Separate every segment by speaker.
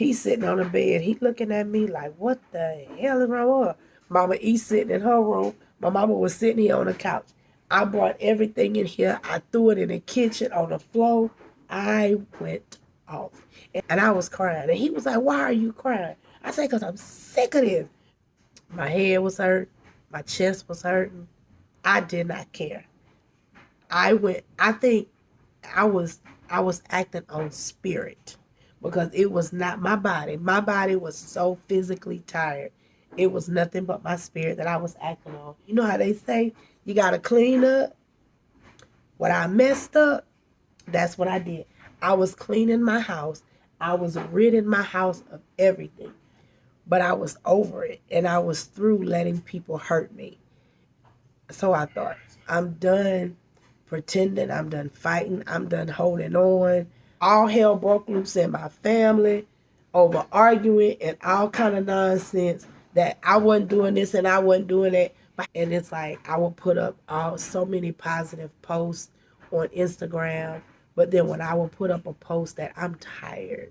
Speaker 1: He's sitting on the bed. He looking at me like, what the hell is wrong with her? Mama E sitting in her room. My mama was sitting here on the couch. I brought everything in here. I threw it in the kitchen on the floor. I went off. And I was crying. And he was like, why are you crying? I said, because I'm sick of this. My head was hurt. My chest was hurting. I did not care. I think I was I was acting on spirit because it was not my body. My body was so physically tired. It was nothing but my spirit that I was acting on. You know how they say you got to clean up? What I messed up, that's what I did. I was cleaning my house. I was ridding my house of everything. But I was over it and I was through letting people hurt me. So I thought, I'm done pretending, I'm done fighting, I'm done holding on. All hell broke loose in my family over arguing and all kind of nonsense that I wasn't doing this and I wasn't doing that. And it's like I would put up so many positive posts on Instagram, but then when I would put up a post that I'm tired,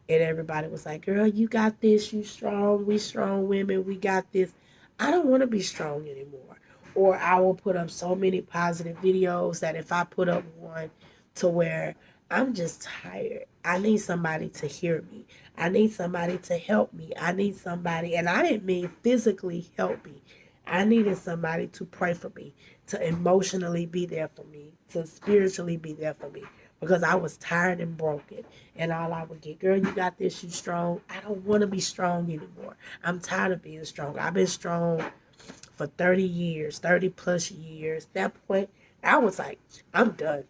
Speaker 1: and everybody was like, girl, you got this, you strong, we strong women, we got this. I don't want to be strong anymore. Or I will put up so many positive videos that if I put up one to where I'm just tired, I need somebody to hear me. I need somebody to help me. I need somebody, and I didn't mean physically help me. I needed somebody to pray for me, to emotionally be there for me, to spiritually be there for me because I was tired and broken. And all I would get, girl, you got this, you strong. I don't want to be strong anymore. I'm tired of being strong. I've been strong for 30 years, 30 plus years. At that point, I was like, I'm done.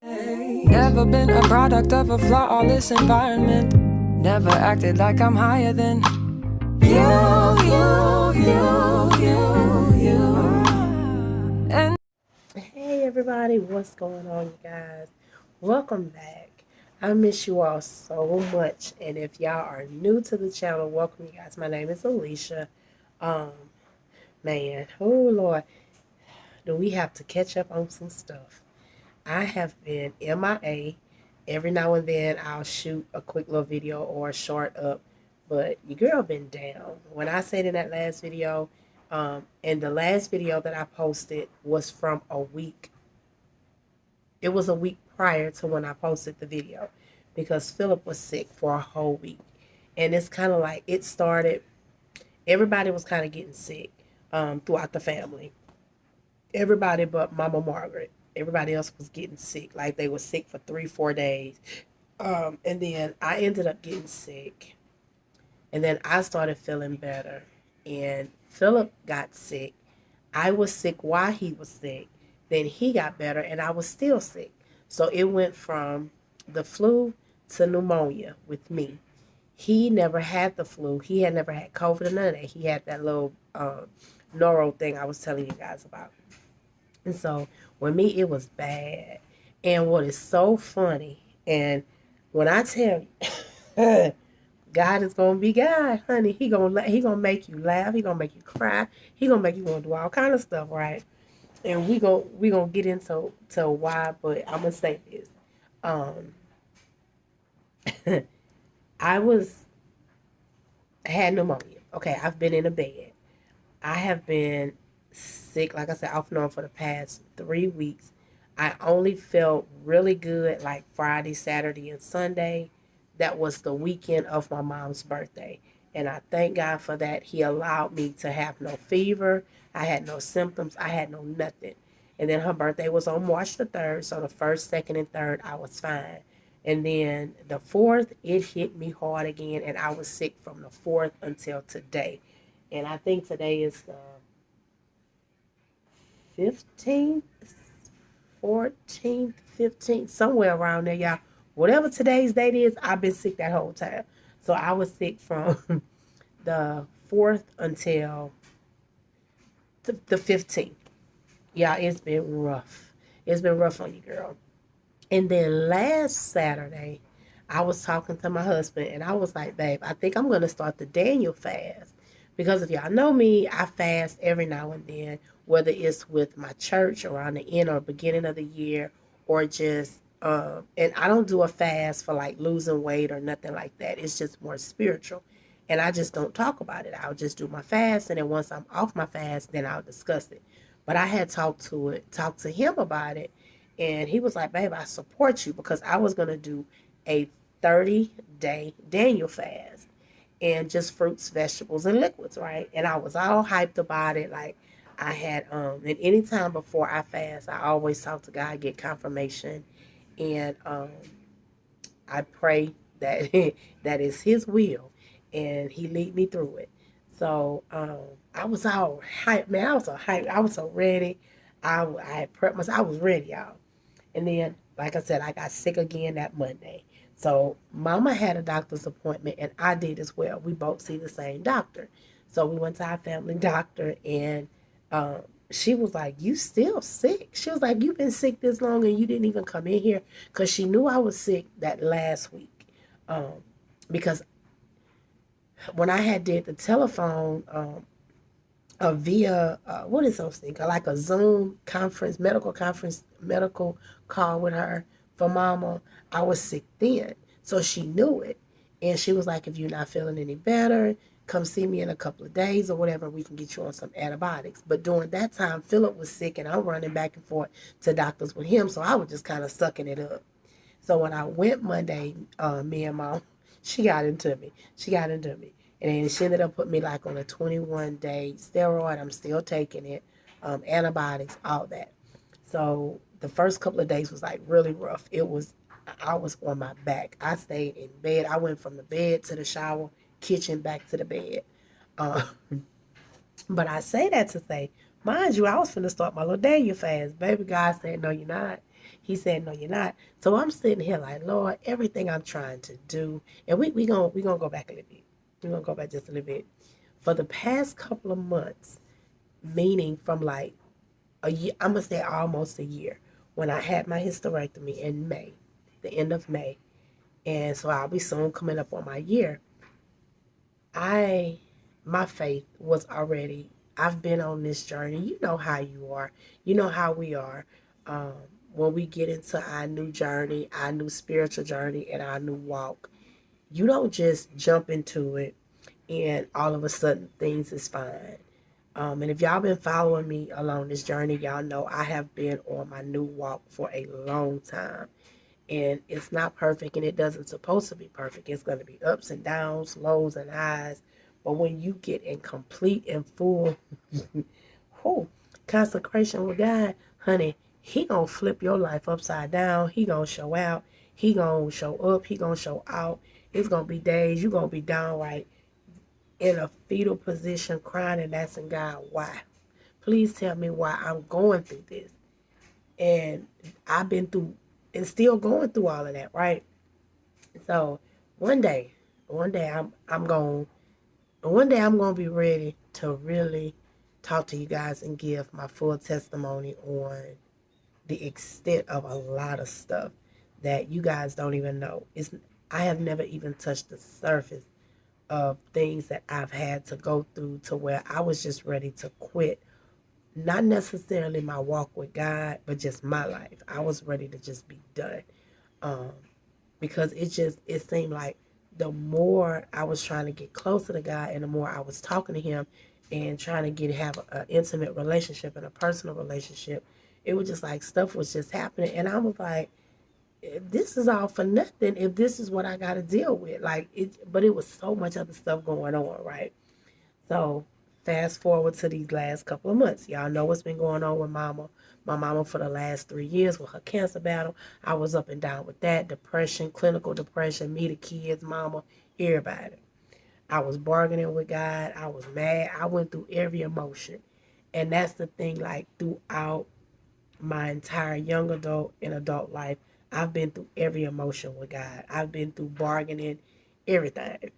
Speaker 2: Never been a product of a flawless environment. Never acted like I'm higher than you. And
Speaker 1: hey, everybody, what's going on, you guys? Welcome back. I miss you all so much. And if y'all are new to the channel, welcome, you guys. My name is Alisha. Um, Man, oh Lord, do we have to catch up on some stuff? I have been MIA. Every now and then I'll shoot a quick little video or a short up, but your girl been down. When I said in that last video, and the last video that I posted was from a week. It was a week prior to when I posted the video because Philip was sick for a whole week. And it's kind of like it started, everybody was kind of getting sick throughout the family. Everybody but Mama Margaret. Everybody else was getting sick. Like they were sick for 3, 4 days. And then I ended up getting sick. And then I started feeling better. And Philip got sick. I was sick while he was sick. Then he got better and I was still sick. So it went from the flu to pneumonia with me. He never had the flu. He had never had COVID or none of that. He had that little neuro thing I was telling you guys about. And so with me, it was bad. And what is so funny, and when I tell you, God is gonna be God, honey. He gonna make you laugh. He gonna make you cry. He gonna make you want to do all kind of stuff, right? And we gonna get into why, but I'm gonna say this. Um, I was had pneumonia. Okay, I've been in a bed. I have been sick, like I said, off and on for the past 3 weeks. I only felt really good like Friday, Saturday, and Sunday. That was the weekend of my mom's birthday. And I thank God for that. He allowed me to have no fever. I had no symptoms. I had no nothing. And then her birthday was on March the 3rd. So the 1st, 2nd, and 3rd, I was fine. And then the 4th, it hit me hard again. And I was sick from the 4th until today. And I think today is the 15th, 14th, 15th, somewhere around there, y'all. Whatever today's date is, I've been sick that whole time. So I was sick from the 4th until the 15th. Yeah, it's been rough. It's been rough on you, girl. And then last Saturday, I was talking to my husband and I was like, babe, I think I'm going to start the Daniel fast. Because if y'all know me, I fast every now and then, whether it's with my church around the end or beginning of the year or just And I don't do a fast for like losing weight or nothing like that. It's just more spiritual. And I just don't talk about it. I'll just do my fast, and then once I'm off my fast, then I'll discuss it. But I had talked to him about it, and he was like, "Babe, I support you," because I was gonna do a 30-day Daniel fast and just fruits, vegetables, and liquids, right? And I was all hyped about it. Like I had and anytime before I fast, I always talk to God, get confirmation, and I pray that that is His will, and He lead me through it. So I was all hyped, man. I was so hyped. I was so ready. I had prepped myself. I was ready, y'all. And then, like I said, I got sick again that Monday. So Mama had a doctor's appointment, and I did as well. We both see the same doctor. So we went to our family doctor, and um, she was like, "You still sick?" She was like, "You've been sick this long, and you didn't even come in here," because she knew I was sick that last week. Um, because when I had did the telephone via what is those things, like a Zoom conference, medical call with her for Mama, I was sick then, so she knew it, and she was like, "If you're not feeling any better, come see me in a couple of days or whatever. We can get you on some antibiotics." But during that time, Philip was sick, and I'm running back and forth to doctors with him, so I was just kind of sucking it up. So when I went Monday, me and Mom, she got into me. She got into me. And then she ended up putting me like on a 21-day steroid. I'm still taking it, antibiotics, all that. So the first couple of days was like really rough. I was on my back. I stayed in bed. I went from the bed to the shower, kitchen, back to the bed. Uh, but I say that to say, mind you, I was finna start my little Daniel fast. Baby God said, "No, you're not." He said, "No, you're not." So I'm sitting here like, Lord, everything I'm trying to do, and we gonna go back a little bit. We're gonna go back just a little bit. For the past couple of months, meaning from like a year, I'm gonna say almost a year, when I had my hysterectomy in May, the end of May, and so I'll be soon coming up on my year. I my faith was already, I've been on this journey. You know how you are. You know how we are. Um, when we get into our new journey, our new spiritual journey, and our new walk, you don't just jump into it and all of a sudden things is fine. And if y'all been following me along this journey, y'all know I have been on my new walk for a long time. And it's not perfect, and it doesn't supposed to be perfect. It's going to be ups and downs, lows and highs. But when you get in complete and full whew, consecration with God, honey, He gonna flip your life upside down. He gonna show out. He gonna show up. He gonna show out. It's gonna be days you gonna be downright in a fetal position, crying and asking God why. Please tell me why I'm going through this. And I've been through and still going through all of that, right? So one day, one day I'm going one day I'm gonna be ready to really talk to you guys and give my full testimony on the extent of a lot of stuff that you guys don't even know. I have never even touched the surface of things that I've had to go through to where I was just ready to quit. Not necessarily my walk with God, but just my life. I was ready to just be done. Um, because it seemed like the more I was trying to get closer to God and the more I was talking to Him and trying to have an intimate relationship and a personal relationship, it was just like stuff was just happening, and I was like, this is all for nothing if this is what I got to deal with. Like it, but it was so much other stuff going on, right? So fast forward to these last couple of months. Y'all know what's been going on with Mama. My mama for the last 3 years with her cancer battle. I was up and down with that. Depression, clinical depression, me, the kids, mama, everybody. I was bargaining with God. I was mad. I went through every emotion. And that's the thing, like throughout my entire young adult and adult life, I've been through every emotion with God. I've been through bargaining, everything.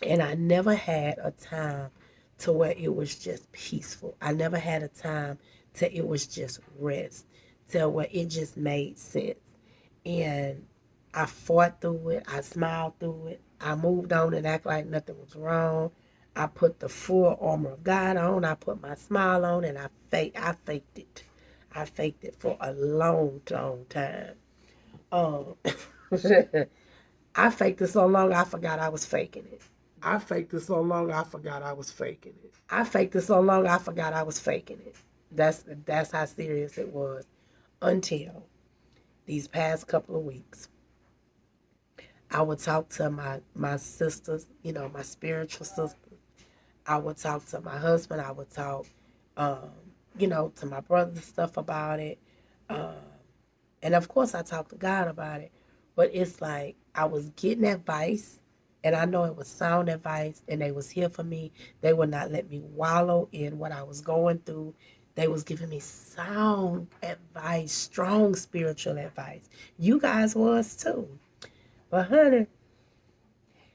Speaker 1: And I never had a time to where it was just peaceful. I never had a time till it was just rest, till where it just made sense. And I fought through it. I smiled through it. I moved on and act like nothing was wrong. I put the full armor of God on. I put my smile on, and I faked it. I faked it for a long, long time. Um, I faked it so long I forgot I was faking it. I faked it so long I forgot I was faking it. I faked it so long I forgot I was faking it. That's how serious it was until these past couple of weeks. I would talk to my sisters, my spiritual sisters. I would talk to my husband. I would talk, um, to my brothers and stuff about it. Um, and of course, I talked to God about it. But it's like I was getting advice, and I know it was sound advice, and they was here for me. They would not let me wallow in what I was going through. They was giving me sound advice, strong spiritual advice. You guys was too. But honey,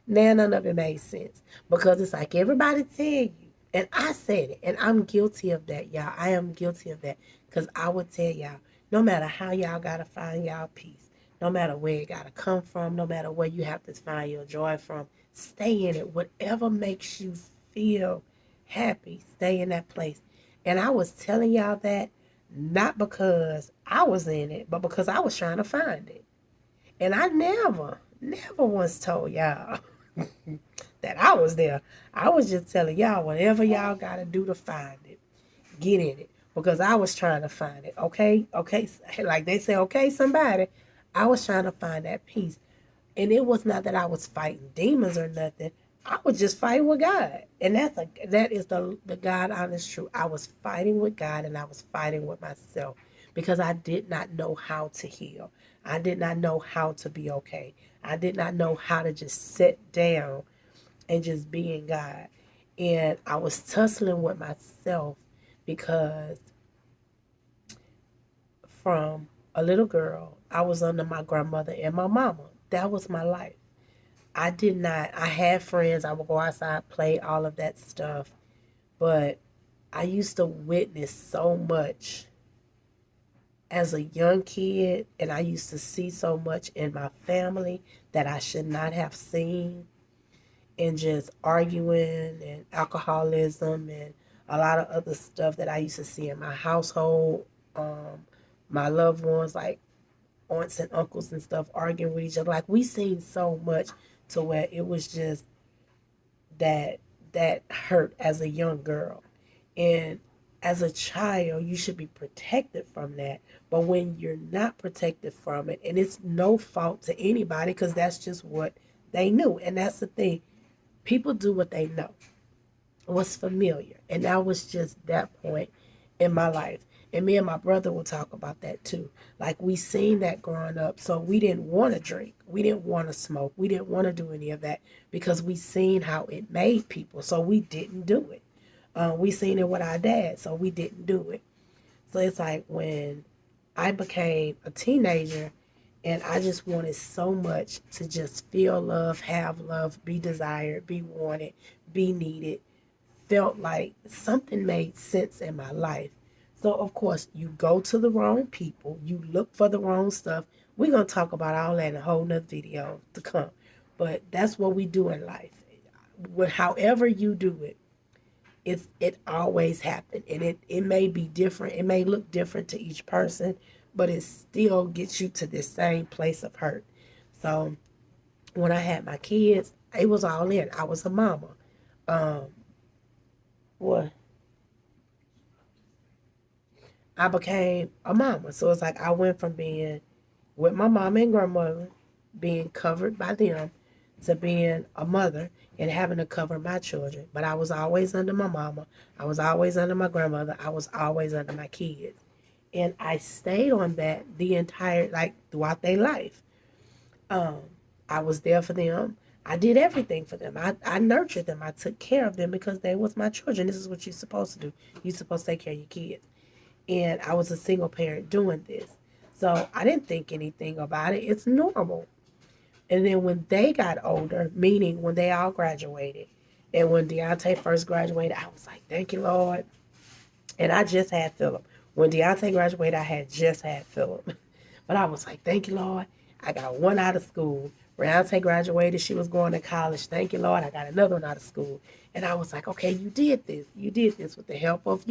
Speaker 1: now none of it made sense because it's like everybody tell you, and I said it, and I'm guilty of that, y'all. I am guilty of that because I would tell y'all, no matter how y'all gotta find y'all peace, no matter where it gotta come from, no matter where you have to find your joy from, stay in it. Whatever makes you feel happy, stay in that place. And I was telling y'all that not because I was in it, but because I was trying to find it. And I never once told y'all that I was there. I was just telling y'all whatever y'all got to do to find it, get in it. Because I was trying to find it, okay? Okay, like they say, okay, somebody. I was trying to find that peace. And it was not that I was fighting demons or nothing. I was just fighting with God. And that is the God honest truth. I was fighting with God and I was fighting with myself because I did not know how to heal. I did not know how to be okay. I did not know how to just sit down and just be in God. And I was tussling with myself because from a little girl, I was under my grandmother and my mama. That was my life. I did not, I had friends, I would go outside, play, all of that stuff. But I used to witness so much as a young kid, and I used to see so much in my family that I should not have seen, and just arguing and alcoholism and a lot of other stuff that I used to see in my household. My loved ones, like aunts and uncles and stuff, arguing with each other. Like we seen so much to where it was just that that hurt as a young girl. And as a child, you should be protected from that. But when you're not protected from it, and it's no fault to anybody because that's just what they knew. And that's the thing. People do what they know, what's familiar. And that was just that point in my life. And me and my brother will talk about that too. Like we seen that growing up. So we didn't want to drink. We didn't want to smoke. We didn't want to do any of that because we seen how it made people. So we didn't do it. We seen it with our dad. So we didn't do it. So it's like when I became a teenager and I just wanted so much to just feel love, have love, be desired, be wanted, be needed, felt like something made sense in my life. So, of course, you go to the wrong people, you look for the wrong stuff. We're going to talk about all that in a whole nother video to come. But that's what we do in life. However you do it, it always happened. And it may be different. It may look different to each person, but it still gets you to this same place of hurt. So when I had my kids, it was all in. I was a mama. Um, what? I became a mama. So it's like I went from being with my mama and grandmother, being covered by them, to being a mother and having to cover my children. But I was always under my mama. I was always under my grandmother. I was always under my kids. And I stayed on that the entire, like throughout their life. Um, I was there for them. I did everything for them. I nurtured them. I took care of them because they was my children. This is what you're supposed to do. You're supposed to take care of your kids. And I was a single parent doing this. So I didn't think anything about it. It's normal. And then when they got older, meaning when they all graduated, and when Deontay first graduated, I was like, thank you, Lord. And I just had Philip. When Deontay graduated, I had just had Philip. But I was like, thank you, Lord. I got one out of school. Deontay graduated. She was going to college. Thank you, Lord. I got another one out of school. And I was like, okay, you did this. You did this with the help of,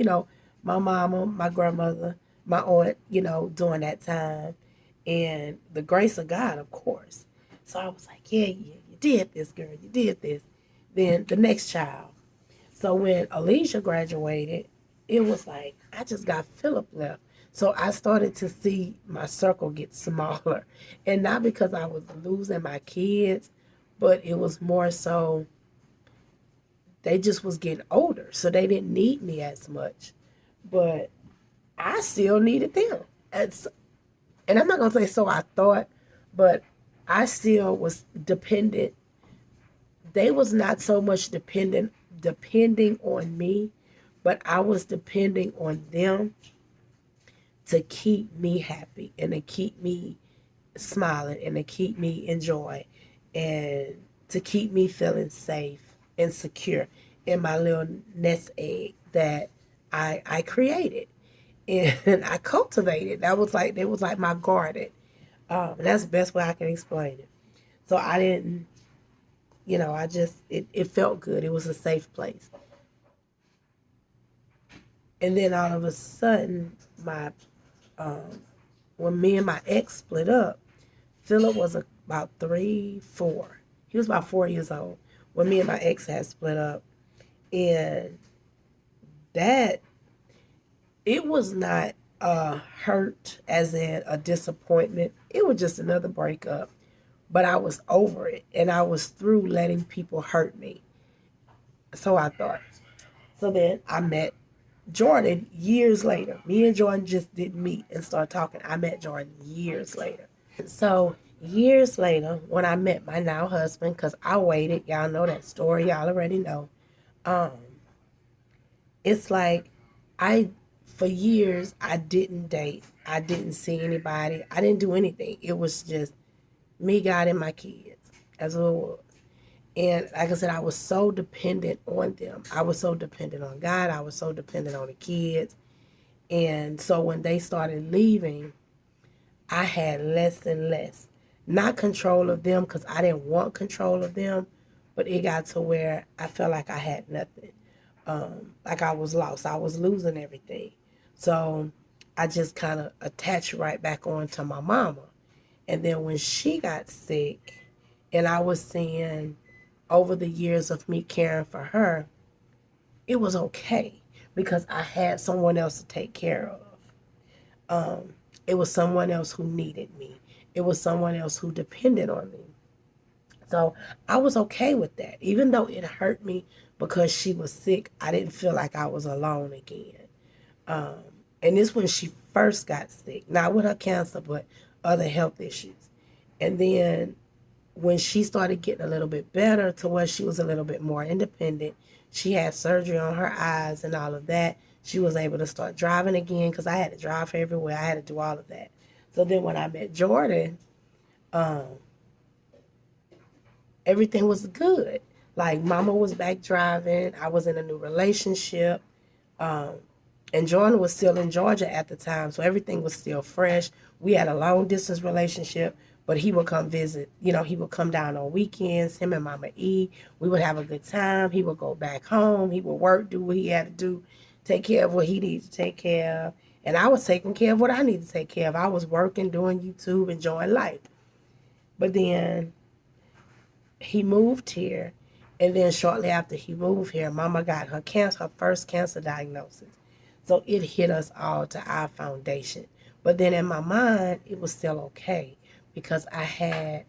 Speaker 1: my mama, my grandmother, my aunt, during that time. and the grace of God, of course. So I was like, yeah, you did this, girl. You did this. Then the next child. So when Alisha graduated, it was like I just got Philip left. So I started to see my circle get smaller. And not because I was losing my kids, but it was more so they just was getting older. So they didn't need me as much. But I still needed them. And I'm not gonna say so I thought, but I still was dependent. They was not so much depending on me, but I was depending on them to keep me happy and to keep me smiling and to keep me in joy and to keep me feeling safe and secure in my little nest egg that I created and I cultivated. It was like my garden. That's the best way I can explain it. So I didn't, I just it felt good. It was a safe place. And then all of a sudden, my when me and my ex split up, Philip was about 3, 4. He was about 4 years old when me and my ex had split up, and that it was not a hurt as in a disappointment. It was just another breakup, but I was over it, and I was through letting people hurt me. So I thought. So then I met Jordan years later. Me and Jordan just didn't meet and start talking. I met Jordan years later. So years later, when I met my now husband, because I waited, y'all know that story, y'all already know. Um, it's like I, for years, I didn't date. I didn't see anybody. I didn't do anything. It was just me, God, and my kids. That's what it was. And like I said, I was so dependent on them. I was so dependent on God. I was so dependent on the kids. And so when they started leaving, I had less and less. Not control of them because I didn't want control of them, but it got to where I felt like I had nothing. Like I was lost. I was losing everything. So I just kind of attached right back on to my mama. And then when she got sick, and I was seeing over the years of me caring for her, it was okay because I had someone else to take care of. It was someone else who needed me. It was someone else who depended on me. So I was okay with that. Even though it hurt me because she was sick, I didn't feel like I was alone again. Um, and this when she first got sick, not with her cancer, but other health issues. And then when she started getting a little bit better to where she was a little bit more independent, she had surgery on her eyes and all of that. She was able to start driving again because I had to drive her everywhere. I had to do all of that. So then when I met Jordan, um, everything was good. Like mama was back driving. I was in a new relationship. Um, and Jordan was still in Georgia at the time, so everything was still fresh. We had a long distance relationship, but he would come visit. He would come down on weekends. Him and Mama E, we would have a good time. He would go back home. He would work, do what he had to do, take care of what he needed to take care of, and I was taking care of what I needed to take care of. I was working, doing YouTube, enjoying life. But then he moved here, and then shortly after he moved here, Mama got her first cancer diagnosis. So it hit us all to our foundation. But then in my mind, it was still okay because I had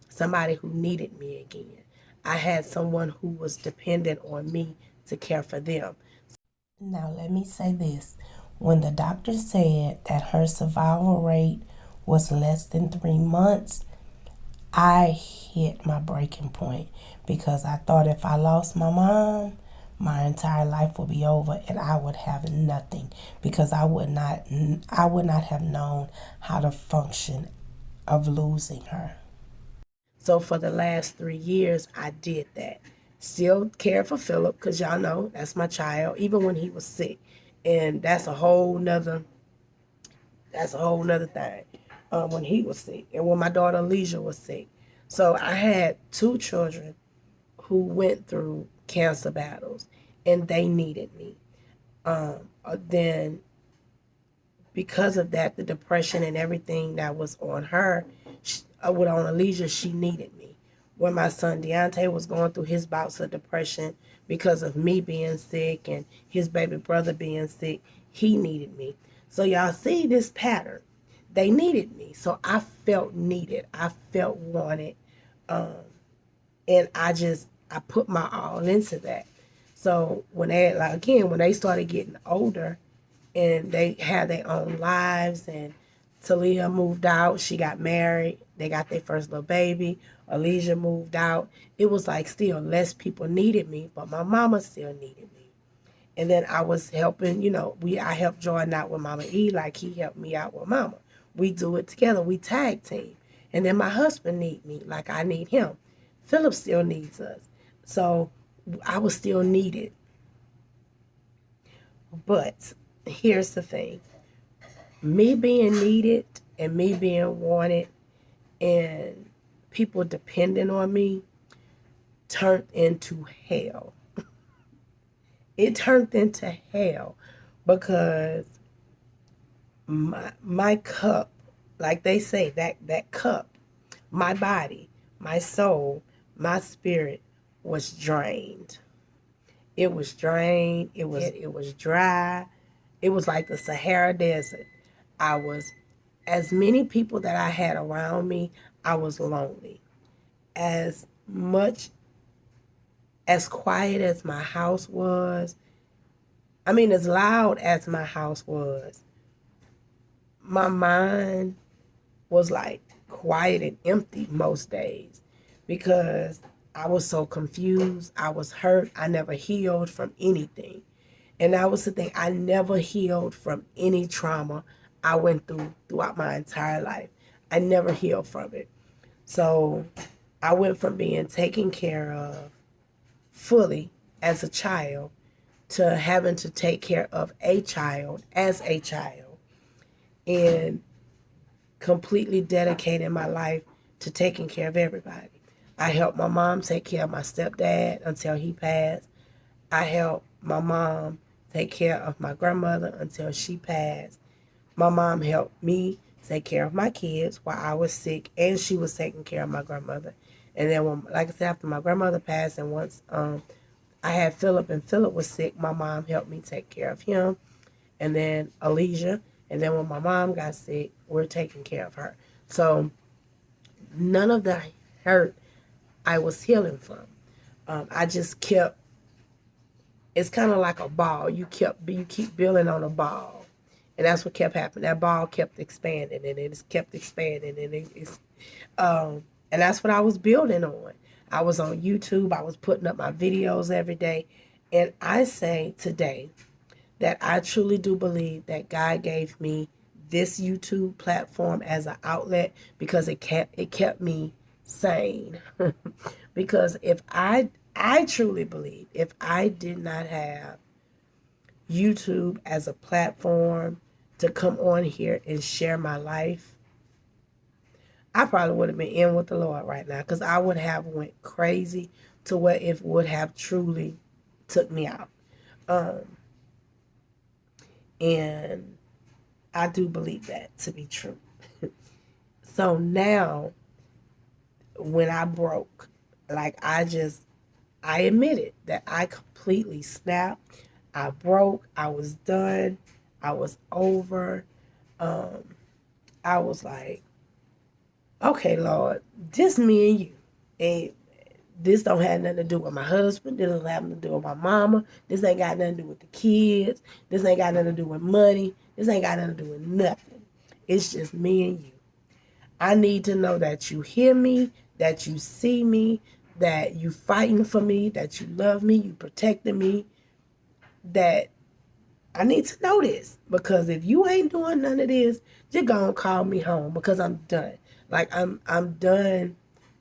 Speaker 1: somebody who needed me again. I had someone who was dependent on me to care for them. Now, let me say this. When the doctor said that her survival rate was less than 3 months, I hit my breaking point because I thought if I lost my mom, my entire life would be over and I would have nothing because I would not have known how to function of losing her. So for the last 3 years, I did that. Still cared for Philip because y'all know that's my child, even when he was sick, and that's a whole nother thing. When he was sick and when my daughter Alisha was sick, so I had two children who went through cancer battles, and they needed me. Then because of that, the depression and everything that was on her, with on Alisha, she needed me. When my son Deontay was going through his bouts of depression because of me being sick and his baby brother being sick, he needed me. So y'all see this pattern. They needed me. So I felt needed. I felt wanted. Um, and I put my all into that. So when they, like, again, when they started getting older and they had their own lives, and Talia moved out, she got married, they got their first little baby, Alisha moved out, it was like still less people needed me, but my mama still needed me. And then I was helping, I helped Jordan out with Mama E like he helped me out with Mama. We do it together. We tag team. And then my husband need me like I need him. Philip still needs us. So I was still needed. But here's the thing. Me being needed and me being wanted and people depending on me turned into hell. It turned into hell because my cup, like they say, that cup, my body, my soul, my spirit was drained. It was drained. It was dry. It was like the Sahara Desert. I was, as many people that I had around me, I was lonely. As much, as quiet as my house was, as loud as my house was, my mind was like quiet and empty most days because I was so confused. I was hurt. I never healed from anything. And that was the thing. I never healed from any trauma I went through throughout my entire life. I never healed from it. So I went from being taken care of fully as a child to having to take care of a child as a child and completely dedicating my life to taking care of everybody. I helped my mom take care of my stepdad until he passed. I helped my mom take care of my grandmother until she passed. My mom helped me take care of my kids while I was sick, and she was taking care of my grandmother. And then, when, like I said, after my grandmother passed, and once I had Philip, and Philip was sick, my mom helped me take care of him, and then Elijah. And then when my mom got sick, we're taking care of her. So none of the hurt I was healing from. I just kept. It's kind of like a ball. You keep building on a ball, and that's what kept happening. That ball kept expanding, and it kept expanding, and and that's what I was building on. I was on YouTube. I was putting up my videos every day, and I say today that I truly do believe that God gave me this YouTube platform as an outlet because it kept me sane. Because if I truly believe if I did not have YouTube as a platform to come on here and share my life, I probably would have been in with the Lord right now because I would have went crazy to where it would have truly took me out. And I do believe that to be true. So now, when I broke, like I admitted that I completely snapped. I broke. I was done. I was over. I was like, okay, Lord, this me and you. And this don't have nothing to do with my husband. This don't have nothing to do with my mama. This ain't got nothing to do with the kids. This ain't got nothing to do with money. This ain't got nothing to do with nothing. It's just me and you. I need to know that you hear me, that you see me, that you fighting for me, that you love me, you protecting me, that I need to know this. Because if you ain't doing none of this, you're gonna call me home because I'm done. Like I'm done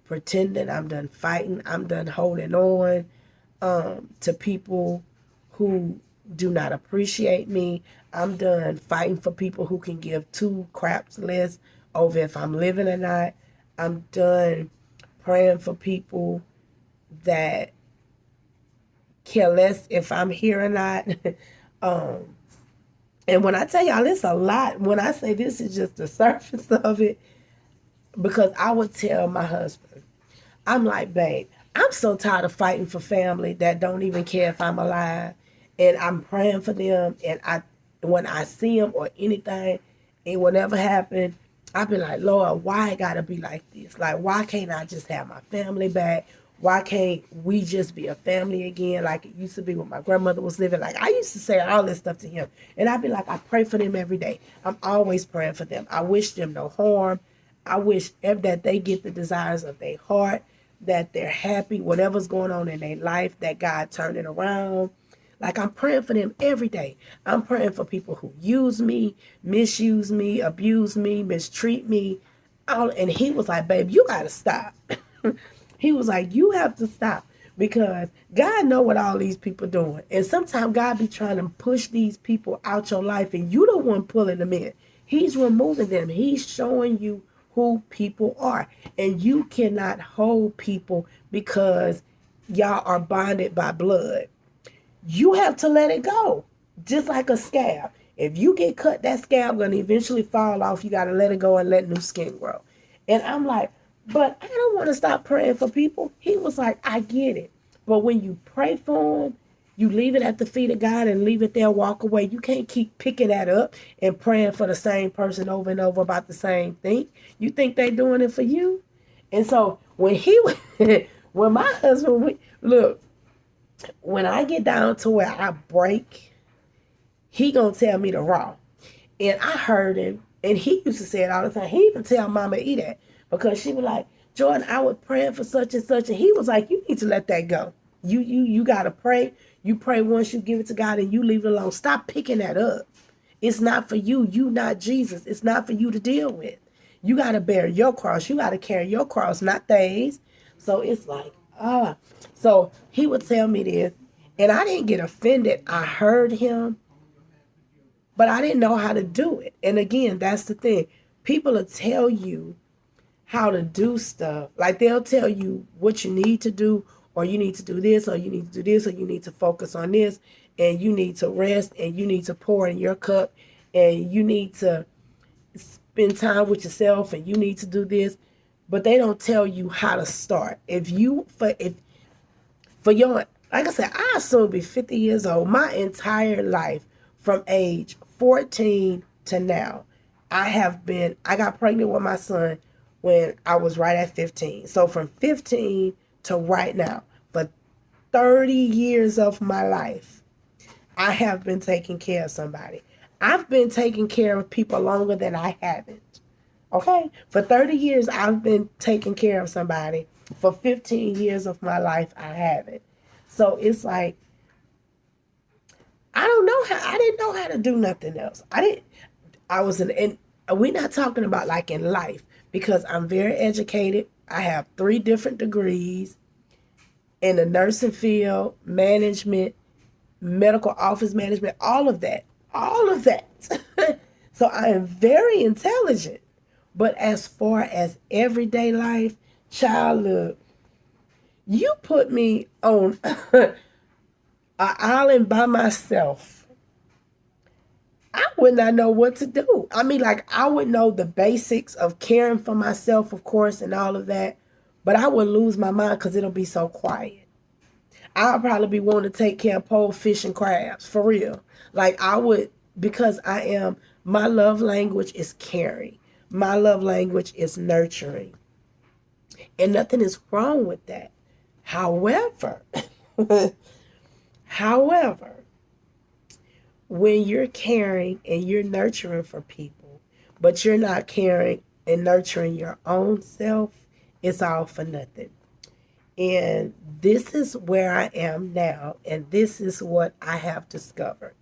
Speaker 1: pretending, I'm done fighting, I'm done holding on to people who do not appreciate me. I'm done fighting for people who can give two craps less over if I'm living or not. I'm done praying for people that care less if I'm here or not. And when I tell y'all, it's a lot. When I say this is just the surface of it, because I would tell my husband, I'm like, babe, I'm so tired of fighting for family that don't even care if I'm alive. And I'm praying for them. And when I see them or anything, it will never happen. I be like, Lord, why it gotta be like this? Like, why can't I just have my family back? Why can't we just be a family again like it used to be when my grandmother was living? Like, I used to say all this stuff to him. And I'd be like, I pray for them every day. I'm always praying for them. I wish them no harm. I wish that they get the desires of their heart, that they're happy, whatever's going on in their life, that God turn it around. Like, I'm praying for them every day. I'm praying for people who use me, misuse me, abuse me, mistreat me. And he was like, babe, you got to stop. He was like, you have to stop because God know what all these people doing. And sometimes God be trying to push these people out your life and you the one pulling them in. He's removing them. He's showing you who people are. And you cannot hold people because y'all are bonded by blood. You have to let it go. Just like a scab. If you get cut, that scab gonna eventually fall off. You gotta let it go and let new skin grow. And I'm like, but I don't want to stop praying for people. He was like, I get it. But when you pray for them, you leave it at the feet of God and leave it there, walk away. You can't keep picking that up and praying for the same person over and over about the same thing. You think they doing it for you? And so when when my husband, look, when I get down to where I break, he gonna tell me the raw. And I heard him, and he used to say it all the time. He even tell Mama E that because she was like, Jordan, I was praying for such and such, and he was like, you need to let that go. You gotta pray. You pray once, you give it to God, and you leave it alone. Stop picking that up. It's not for you. You not Jesus. It's not for you to deal with. You gotta bear your cross. You gotta carry your cross, not theirs. So it's like, So he would tell me this, and I didn't get offended. I heard him, but I didn't know how to do it. And again, that's the thing. People will tell you how to do stuff. Like they'll tell you what you need to do, or you need to do this, or you need to do this, or you need to focus on this, and you need to rest, and you need to pour in your cup, and you need to spend time with yourself, and you need to do this. But they don't tell you how to start. If for your, like I said, I soon be 50 years old. My entire life from age 14 to now, I got pregnant with my son when I was right at 15. So from 15 to right now, for 30 years of my life, I have been taking care of somebody. I've been taking care of people longer than I haven't. Okay? For 30 years, I've been taking care of somebody. For 15 years of my life, I haven't. So it's like, I didn't know how to do nothing else. And we're not talking about like in life because I'm very educated. I have 3 different degrees in the nursing field, management, medical office management, all of that. So I am very intelligent. But as far as everyday life, child, look, you put me on an island by myself, I would not know what to do. I mean, like, I would know the basics of caring for myself, of course, and all of that, but I would lose my mind because it'll be so quiet. I'll probably be wanting to take care of pole, fish, and crabs, for real. Like, I would, because my love language is caring. My love language is nurturing. And nothing is wrong with that. However, when you're caring and you're nurturing for people, but you're not caring and nurturing your own self, it's all for nothing. And this is where I am now, and this is what I have discovered.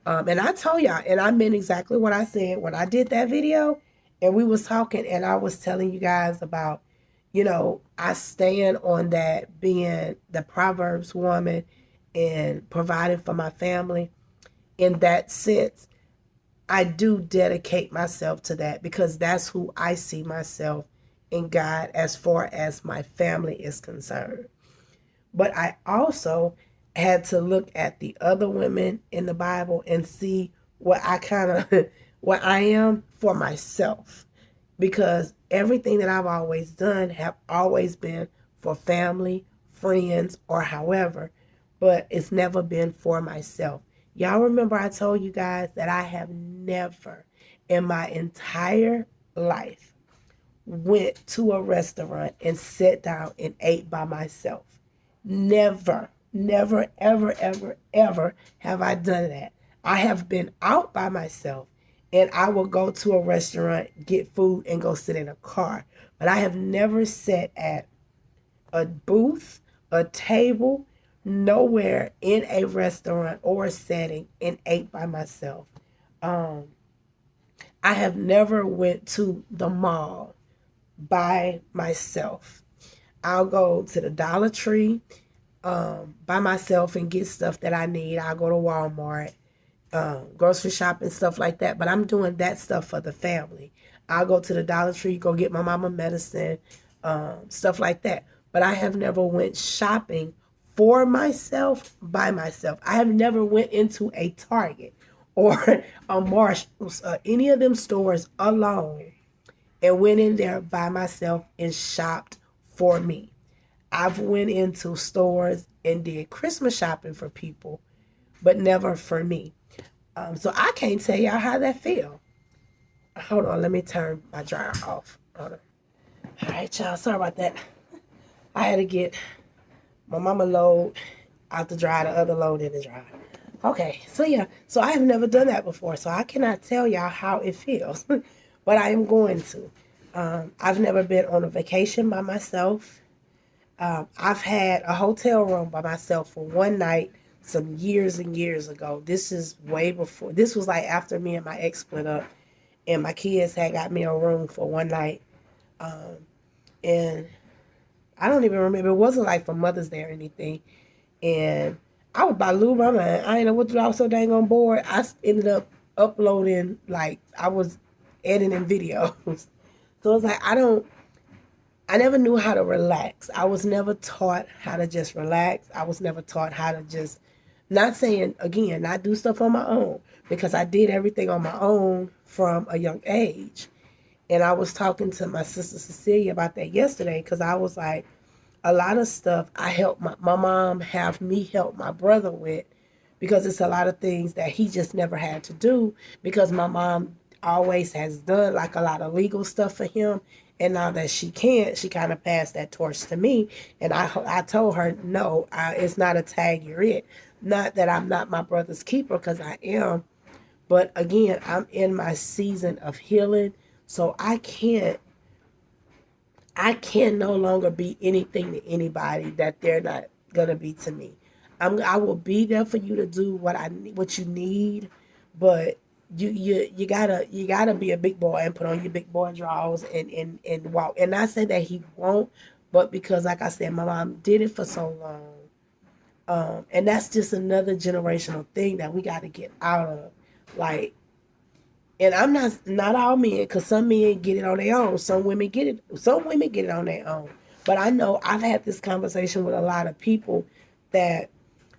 Speaker 1: And I told y'all, and I meant exactly what I said when I did that video, and we was talking, and I was telling you guys about, I stand on that being the Proverbs woman and providing for my family. In that sense, I do dedicate myself to that because that's who I see myself in God as far as my family is concerned. But I also had to look at the other women in the Bible and see what I kind of what I am for myself, because everything that I've always done have always been for family, friends, or however, but it's never been for myself. Y'all remember I told you guys that I have never in my entire life went to a restaurant and sat down and ate by myself. Never, never, ever, ever, ever have I done that. I have been out by myself and I will go to a restaurant, get food, and go sit in a car. But I have never sat at a booth, a table, nowhere in a restaurant or a setting and ate by myself. Um, I have never went to the mall by myself. I'll go to the Dollar Tree by myself and get stuff that I need. I'll go to Walmart, grocery shopping, stuff like that. But I'm doing that stuff for the family. I'll go to the Dollar Tree, go get my mama medicine, stuff like that. But I have never went shopping for myself by myself. I have never went into a Target or a Marshalls, any of them stores alone and went in there by myself and shopped for me. I've went into stores and did Christmas shopping for people, but never for me. So I can't tell y'all how that feel. Hold on, let me turn my dryer off. Hold on. All right, y'all. Sorry about that. I had to get my mama load out the dryer, the other load in the dryer. Okay, so yeah, so I have never done that before, so I cannot tell y'all how it feels, but I am going to. I've never been on a vacation by myself. I've had a hotel room by myself for one night some years and years ago. This is way before. This was like after me and my ex split up, and my kids had got me a room for one night. And I don't even remember. It wasn't like for Mother's Day or anything. And I was about to lose my mind. I didn't know what to do. I was so dang on board. I ended up uploading, like, I was editing videos. So it's like, I never knew how to relax. I was never taught how to just relax. I was never taught how to just, not saying, again, not do stuff on my own, because I did everything on my own from a young age. And I was talking to my sister Cecilia about that yesterday, because I was like, a lot of stuff I help my mom have me help my brother with, because it's a lot of things that he just never had to do, because my mom always has done like a lot of legal stuff for him. And now that she can't, she kind of passed that torch to me. And I told her, no, it's not a tag, you're it. Not that I'm not my brother's keeper, because I am. But again, I'm in my season of healing. So I can no longer be anything to anybody that they're not gonna be to me. I will be there for you to do what you need, but you gotta be a big boy and put on your big boy drawers and walk. And I say that he won't, but because like I said, my mom did it for so long, and that's just another generational thing that we got to get out of, like. And I'm not all men, because some men get it on their own. Some women get it. Some women get it on their own. But I know I've had this conversation with a lot of people that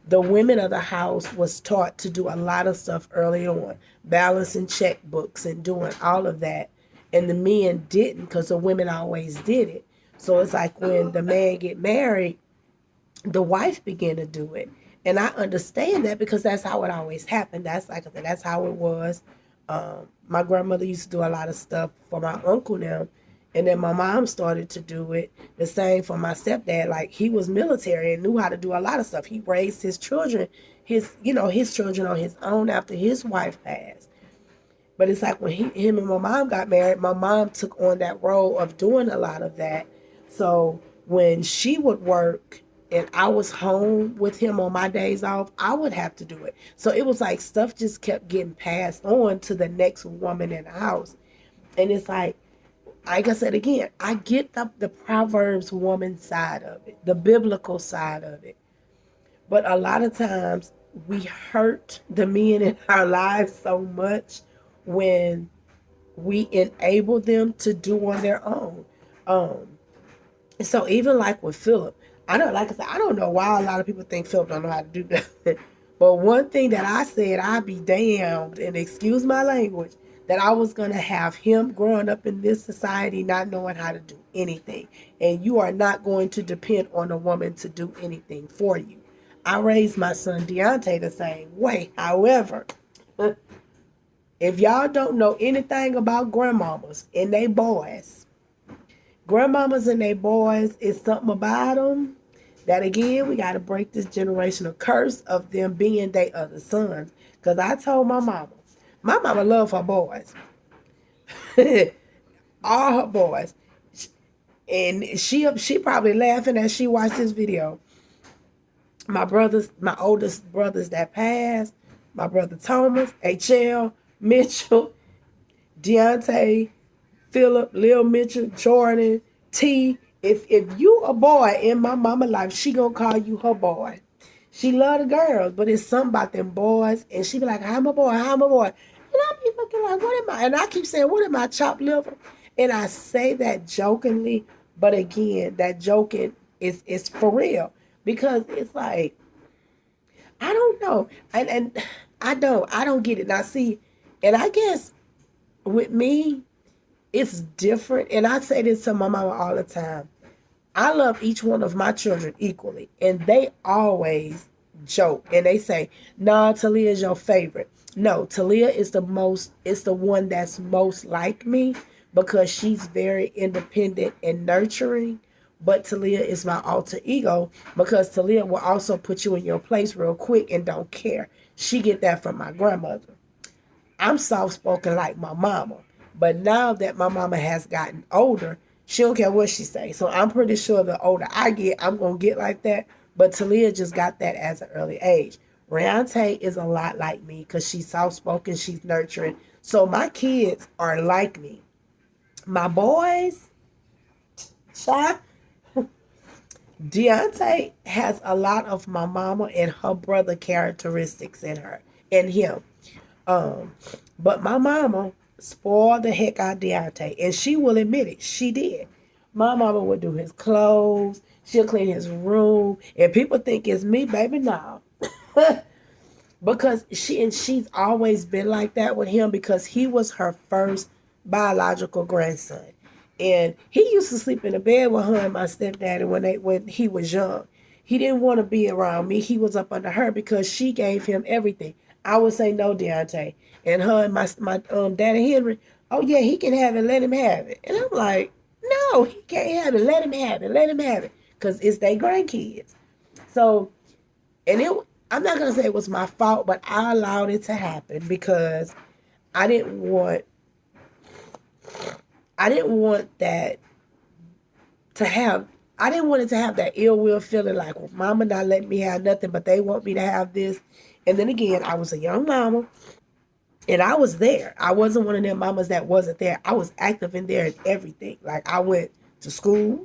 Speaker 1: the women of the house was taught to do a lot of stuff early on, balancing checkbooks and doing all of that, and the men didn't, because the women always did it. So it's like when the man get married, the wife began to do it. And I understand that, because that's how it always happened. That's, like I said, that's how it was. My grandmother used to do a lot of stuff for my uncle now. And then my mom started to do it. The same for my stepdad. Like, he was military and knew how to do a lot of stuff. He raised his children, his children on his own after his wife passed. But it's like when him and my mom got married, my mom took on that role of doing a lot of that. So when she would work and I was home with him on my days off, I would have to do it. So it was like stuff just kept getting passed on to the next woman in the house. And it's like I said again, I get the Proverbs woman side of it, the biblical side of it. But a lot of times we hurt the men in our lives so much when we enable them to do on their own. So even like with Philip, I don't know why a lot of people think Philip don't know how to do that. But one thing that I said, I'd be damned, and excuse my language, that I was going to have him growing up in this society not knowing how to do anything. And you are not going to depend on a woman to do anything for you. I raised my son Deontay the same way. However, if y'all don't know anything about grandmamas and they boys, grandmamas and they boys is something about them that, again, we got to break this generational curse of them being they other sons. Because I told my mama love her boys. All her boys. And she probably laughing as she watched this video. My oldest brothers that passed, my brother Thomas, HL, Mitchell, Deontay, Philip, Lil Mitchell, Jordan, T. If you a boy in my mama life, she gonna call you her boy. She love the girls, but it's something about them boys, and she be like, "How my boy? How my boy?" And I be looking like, "What am I?" And I keep saying, "What am I, chopped liver?" And I say that jokingly, but again, that joking is for real because it's like I don't know, and I don't get it. Now see, and I guess with me, it's different. And I say this to my mama all the time. I love each one of my children equally. And they always joke and they say, nah, Talia is your favorite. No, Talia is it's the one that's most like me because she's very independent and nurturing. But Talia is my alter ego because Talia will also put you in your place real quick and don't care. She get that from my grandmother. I'm soft spoken like my mama. But now that my mama has gotten older, she don't care what she say. So I'm pretty sure the older I get, I'm gonna get like that. But Talia just got that as an early age. Riante is a lot like me because she's soft spoken, she's nurturing. So my kids are like me. My boys, child, Deontay has a lot of my mama and her brother characteristics in him. Um, but my mama spoiled the heck out of Deontay, and she will admit it. She did. My mama would do his clothes. She'll clean his room, and people think it's me, baby. No, because she's always been like that with him because he was her first biological grandson, and he used to sleep in the bed with her and my stepdaddy when he was young. He didn't want to be around me. He was up under her because she gave him everything. I would say no, Deontay, and her and my daddy Henry. Oh yeah, he can have it. Let him have it. And I'm like, no, he can't have it. Let him have it. Let him have it because it's their grandkids. So, and I'm not gonna say it was my fault, but I allowed it to happen because I didn't want I didn't want that to have I didn't want it to have that ill will feeling like, well, mama not letting me have nothing, but they want me to have this. And then again, I was a young mama and I was there. I wasn't one of them mamas that wasn't there. I was active in there in everything. Like I went to school,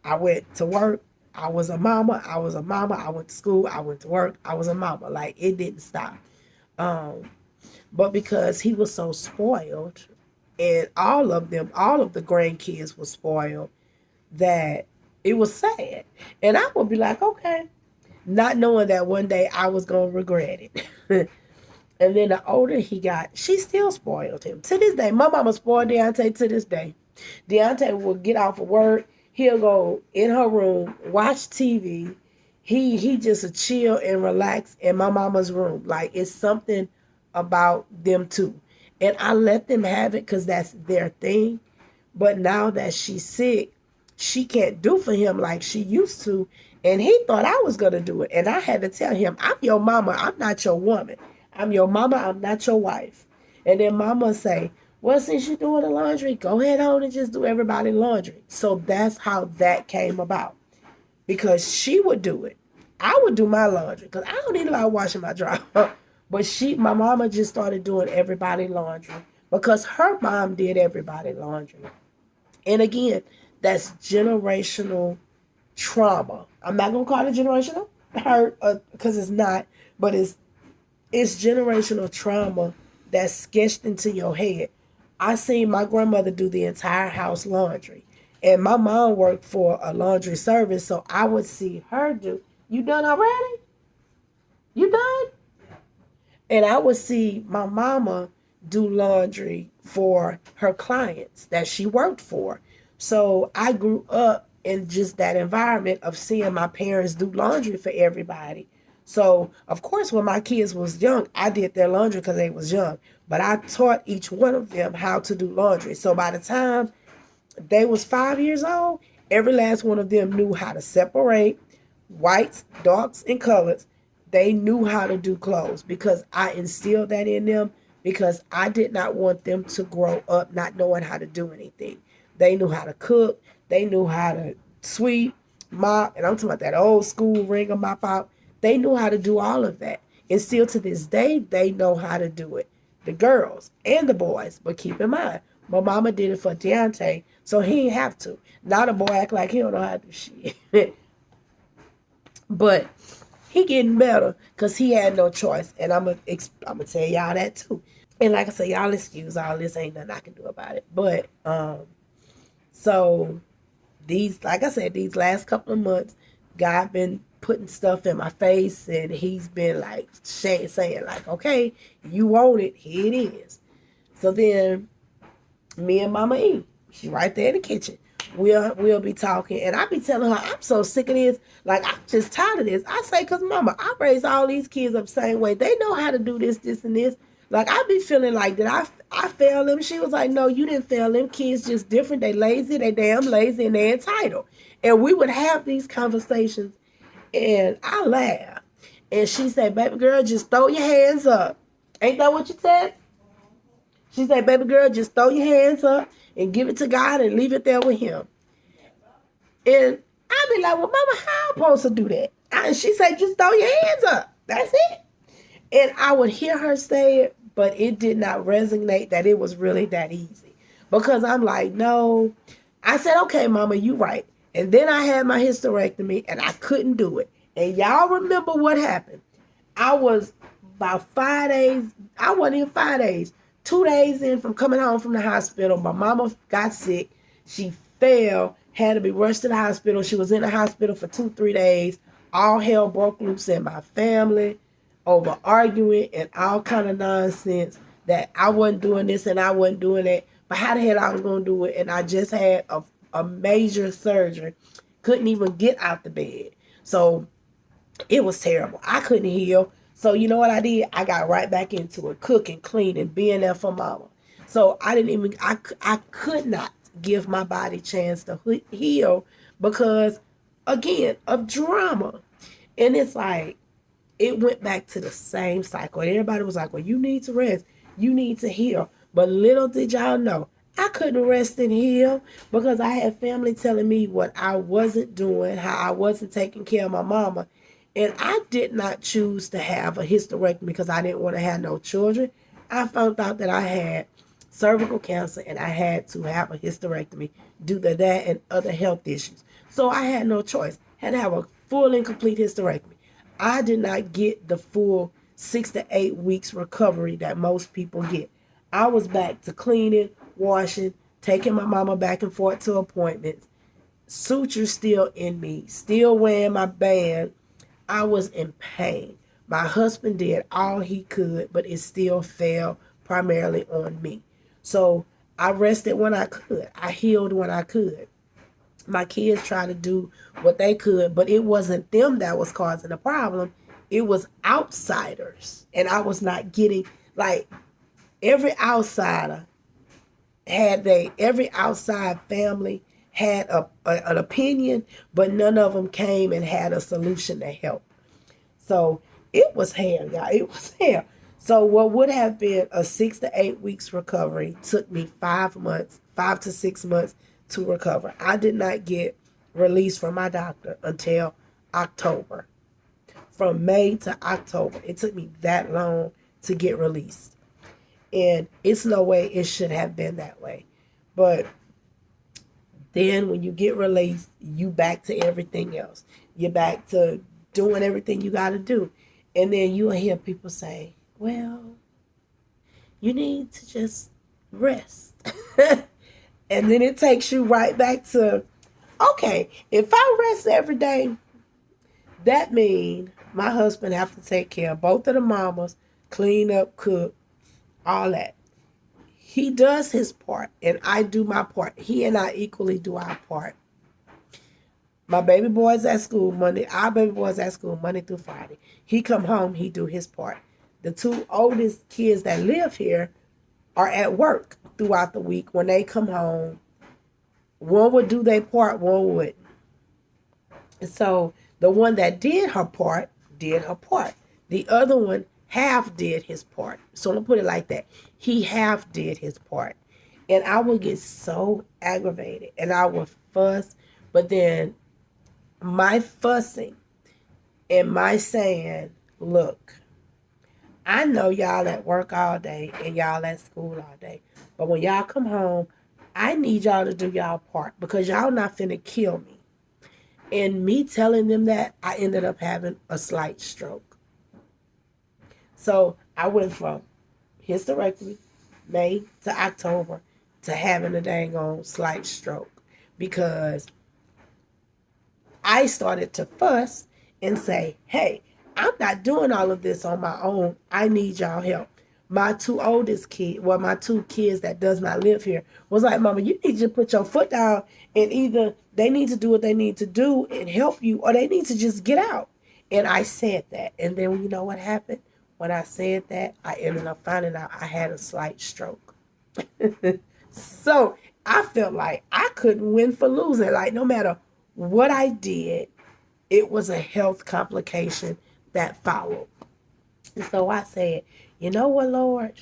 Speaker 1: I went to work, I was a mama, I was a mama, I went to school, I went to work, I was a mama. Like it didn't stop. Um, but because he was so spoiled, and all of the grandkids were spoiled, that it was sad. And I would be like, okay, not knowing that one day I was going to regret it. And then the older he got, she still spoiled him. To this day, my mama spoiled Deontay to this day. Deontay will get off of work. He'll go in her room, watch TV. He just a chill and relax in my mama's room. Like it's something about them two. And I let them have it because that's their thing. But now that she's sick, she can't do for him like she used to. And he thought I was going to do it. And I had to tell him, I'm your mama. I'm not your woman. I'm your mama. I'm not your wife. And then mama say, well, since you're doing the laundry, go ahead on and just do everybody's laundry. So that's how that came about. Because she would do it. I would do my laundry because I don't need a lot of washing my drawers. But my mama just started doing everybody's laundry because her mom did everybody's laundry. And again, that's generational trauma. I'm not gonna call it generational hurt because it's not, but it's generational trauma that's sketched into your head. I seen my grandmother do the entire house laundry, and my mom worked for a laundry service, so I would see her do. You done already? You done? And I would see my mama do laundry for her clients that she worked for. So I grew up in just that environment of seeing my parents do laundry for everybody. So of course, when my kids was young, I did their laundry because they was young. But I taught each one of them how to do laundry. So by the time they was 5 years old, every last one of them knew how to separate whites, darks, and colors. They knew how to do clothes because I instilled that in them, because I did not want them to grow up not knowing how to do anything. They knew how to cook. They knew how to sweep, mop, and I'm talking about that old school ring a mop out. They knew how to do all of that. And still to this day, they know how to do it. The girls and the boys. But keep in mind, my mama did it for Deontay, so he didn't have to. Now the boy act like he don't know how to do shit. But he getting better because he had no choice. And I'm gonna tell y'all that too. And like I said, y'all excuse all this. Ain't nothing I can do about it. But so these, like I said, these last couple of months, God been putting stuff in my face, and he's been like saying like, okay, you want it, here it is. So then me and Mama E, she right there in the kitchen. We'll be talking, and I be telling her I'm so sick of this. Like, I'm just tired of this. I say, cause Mama, I raised all these kids up the same way. They know how to do this, this, and this. Like, I be feeling like that I failed them. She was like, no, you didn't fail them. Kids just different. They lazy. They damn lazy, and they entitled. And we would have these conversations, and I laugh. And she said, baby girl, just throw your hands up. Ain't that what you said? She said, baby girl, just throw your hands up and give it to God and leave it there with him. And I be like, well, Mama, how I'm supposed to do that? And she said, just throw your hands up. That's it. And I would hear her say it, but it did not resonate that it was really that easy. Because I'm like, no. I said, okay, Mama, you right. And then I had my hysterectomy, and I couldn't do it. And y'all remember what happened. I was about 5 days. I wasn't even 5 days. 2 days in from coming home from the hospital, my mama got sick. She fell, had to be rushed to the hospital. She was in the hospital for 2-3 days. All hell broke loose in my family over arguing and all kind of nonsense that I wasn't doing this and I wasn't doing that. But how the hell I was going to do it? And I just had a major surgery. Couldn't even get out the bed. So it was terrible. I couldn't heal. So you know what I did? I got right back into it, cooking, cleaning, being there for Mama. So I could not give my body a chance to heal because, again, of drama. And it's like, it went back to the same cycle. And everybody was like, well, you need to rest. You need to heal. But little did y'all know, I couldn't rest and heal because I had family telling me what I wasn't doing, how I wasn't taking care of my mama. And I did not choose to have a hysterectomy because I didn't want to have no children. I found out that I had cervical cancer and I had to have a hysterectomy due to that and other health issues. So I had no choice. I had to have a full and complete hysterectomy. I did not get the full 6 to 8 weeks recovery that most people get. I was back to cleaning, washing, taking my mama back and forth to appointments, sutures still in me, still wearing my band. I was in pain. My husband did all he could, but it still fell primarily on me. So I rested when I could. I healed when I could. My kids tried to do what they could, but it wasn't them that was causing the problem. It was outsiders. And I was not getting, like, every outsider every outside family had an opinion, but none of them came and had a solution to help. So it was hell, y'all. It was hell. So what would have been a 6 to 8 weeks recovery took me 5 to 6 months to recover. I did not get released from my doctor until October. From May to October. It took me that long to get released. And it's no way it should have been that way. But then when you get released, you back to everything else. You're back to doing everything you got to do. And then you'll hear people say, well, you need to just rest. And then it takes you right back to, okay, if I rest every day, that means my husband have to take care of both of the mamas, clean up, cook, all that. He does his part, and I do my part. He and I equally do our part. My baby boy's at school Monday. Our baby boy's at school Monday through Friday. He come home, he do his part. The two oldest kids that live here are at work throughout the week. When they come home, one would do their part, one wouldn't. And so the one that did her part did her part. The other one half did his part. So I'm gonna put it like that. He half did his part. And I would get so aggravated and I would fuss. But then my fussing and my saying, look, I know y'all at work all day and y'all at school all day. But when y'all come home, I need y'all to do y'all part because y'all not finna kill me. And me telling them that, I ended up having a slight stroke. So I went from hysterectomy, May to October, to having a dang on slight stroke because I started to fuss and say, hey, I'm not doing all of this on my own. I need y'all help. My two oldest kids, well, my two kids that does not live here, was like, Mama, you need to put your foot down and either they need to do what they need to do and help you or they need to just get out. And I said that. And then you know what happened? When I said that, I ended up finding out I had a slight stroke. So I felt like I couldn't win for losing. Like no matter what I did, it was a health complication that followed. And so I said, you know what, Lord?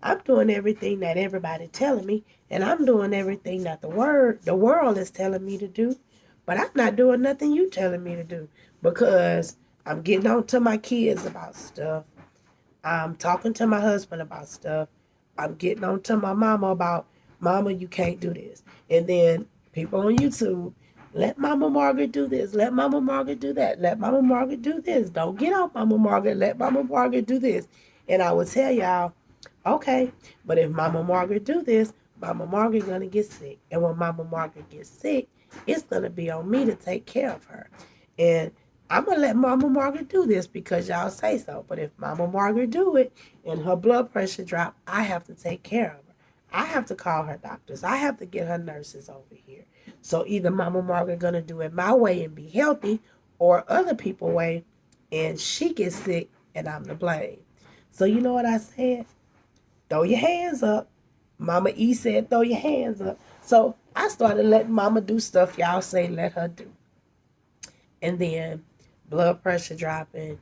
Speaker 1: I'm doing everything that everybody telling me, and I'm doing everything that the world is telling me to do, but I'm not doing nothing you telling me to do because I'm getting on to my kids about stuff. I'm talking to my husband about stuff. I'm getting on to my mama about, Mama, you can't do this. And then people on YouTube, let Mama Margaret do this. Let Mama Margaret do that. Let Mama Margaret do this. Don't get off Mama Margaret. Let Mama Margaret do this. And I would tell y'all, okay, but if Mama Margaret do this, Mama Margaret gonna get sick. And when Mama Margaret gets sick, it's gonna be on me to take care of her. And I'm gonna let Mama Margaret do this because y'all say so. But if Mama Margaret do it and her blood pressure drop, I have to take care of her. I have to call her doctors. I have to get her nurses over here. So either Mama Margaret gonna do it my way and be healthy, or other people's way, and she gets sick and I'm to blame. So you know what I said? Throw your hands up. Mama E said throw your hands up. So I started letting Mama do stuff y'all say let her do. And then blood pressure dropping.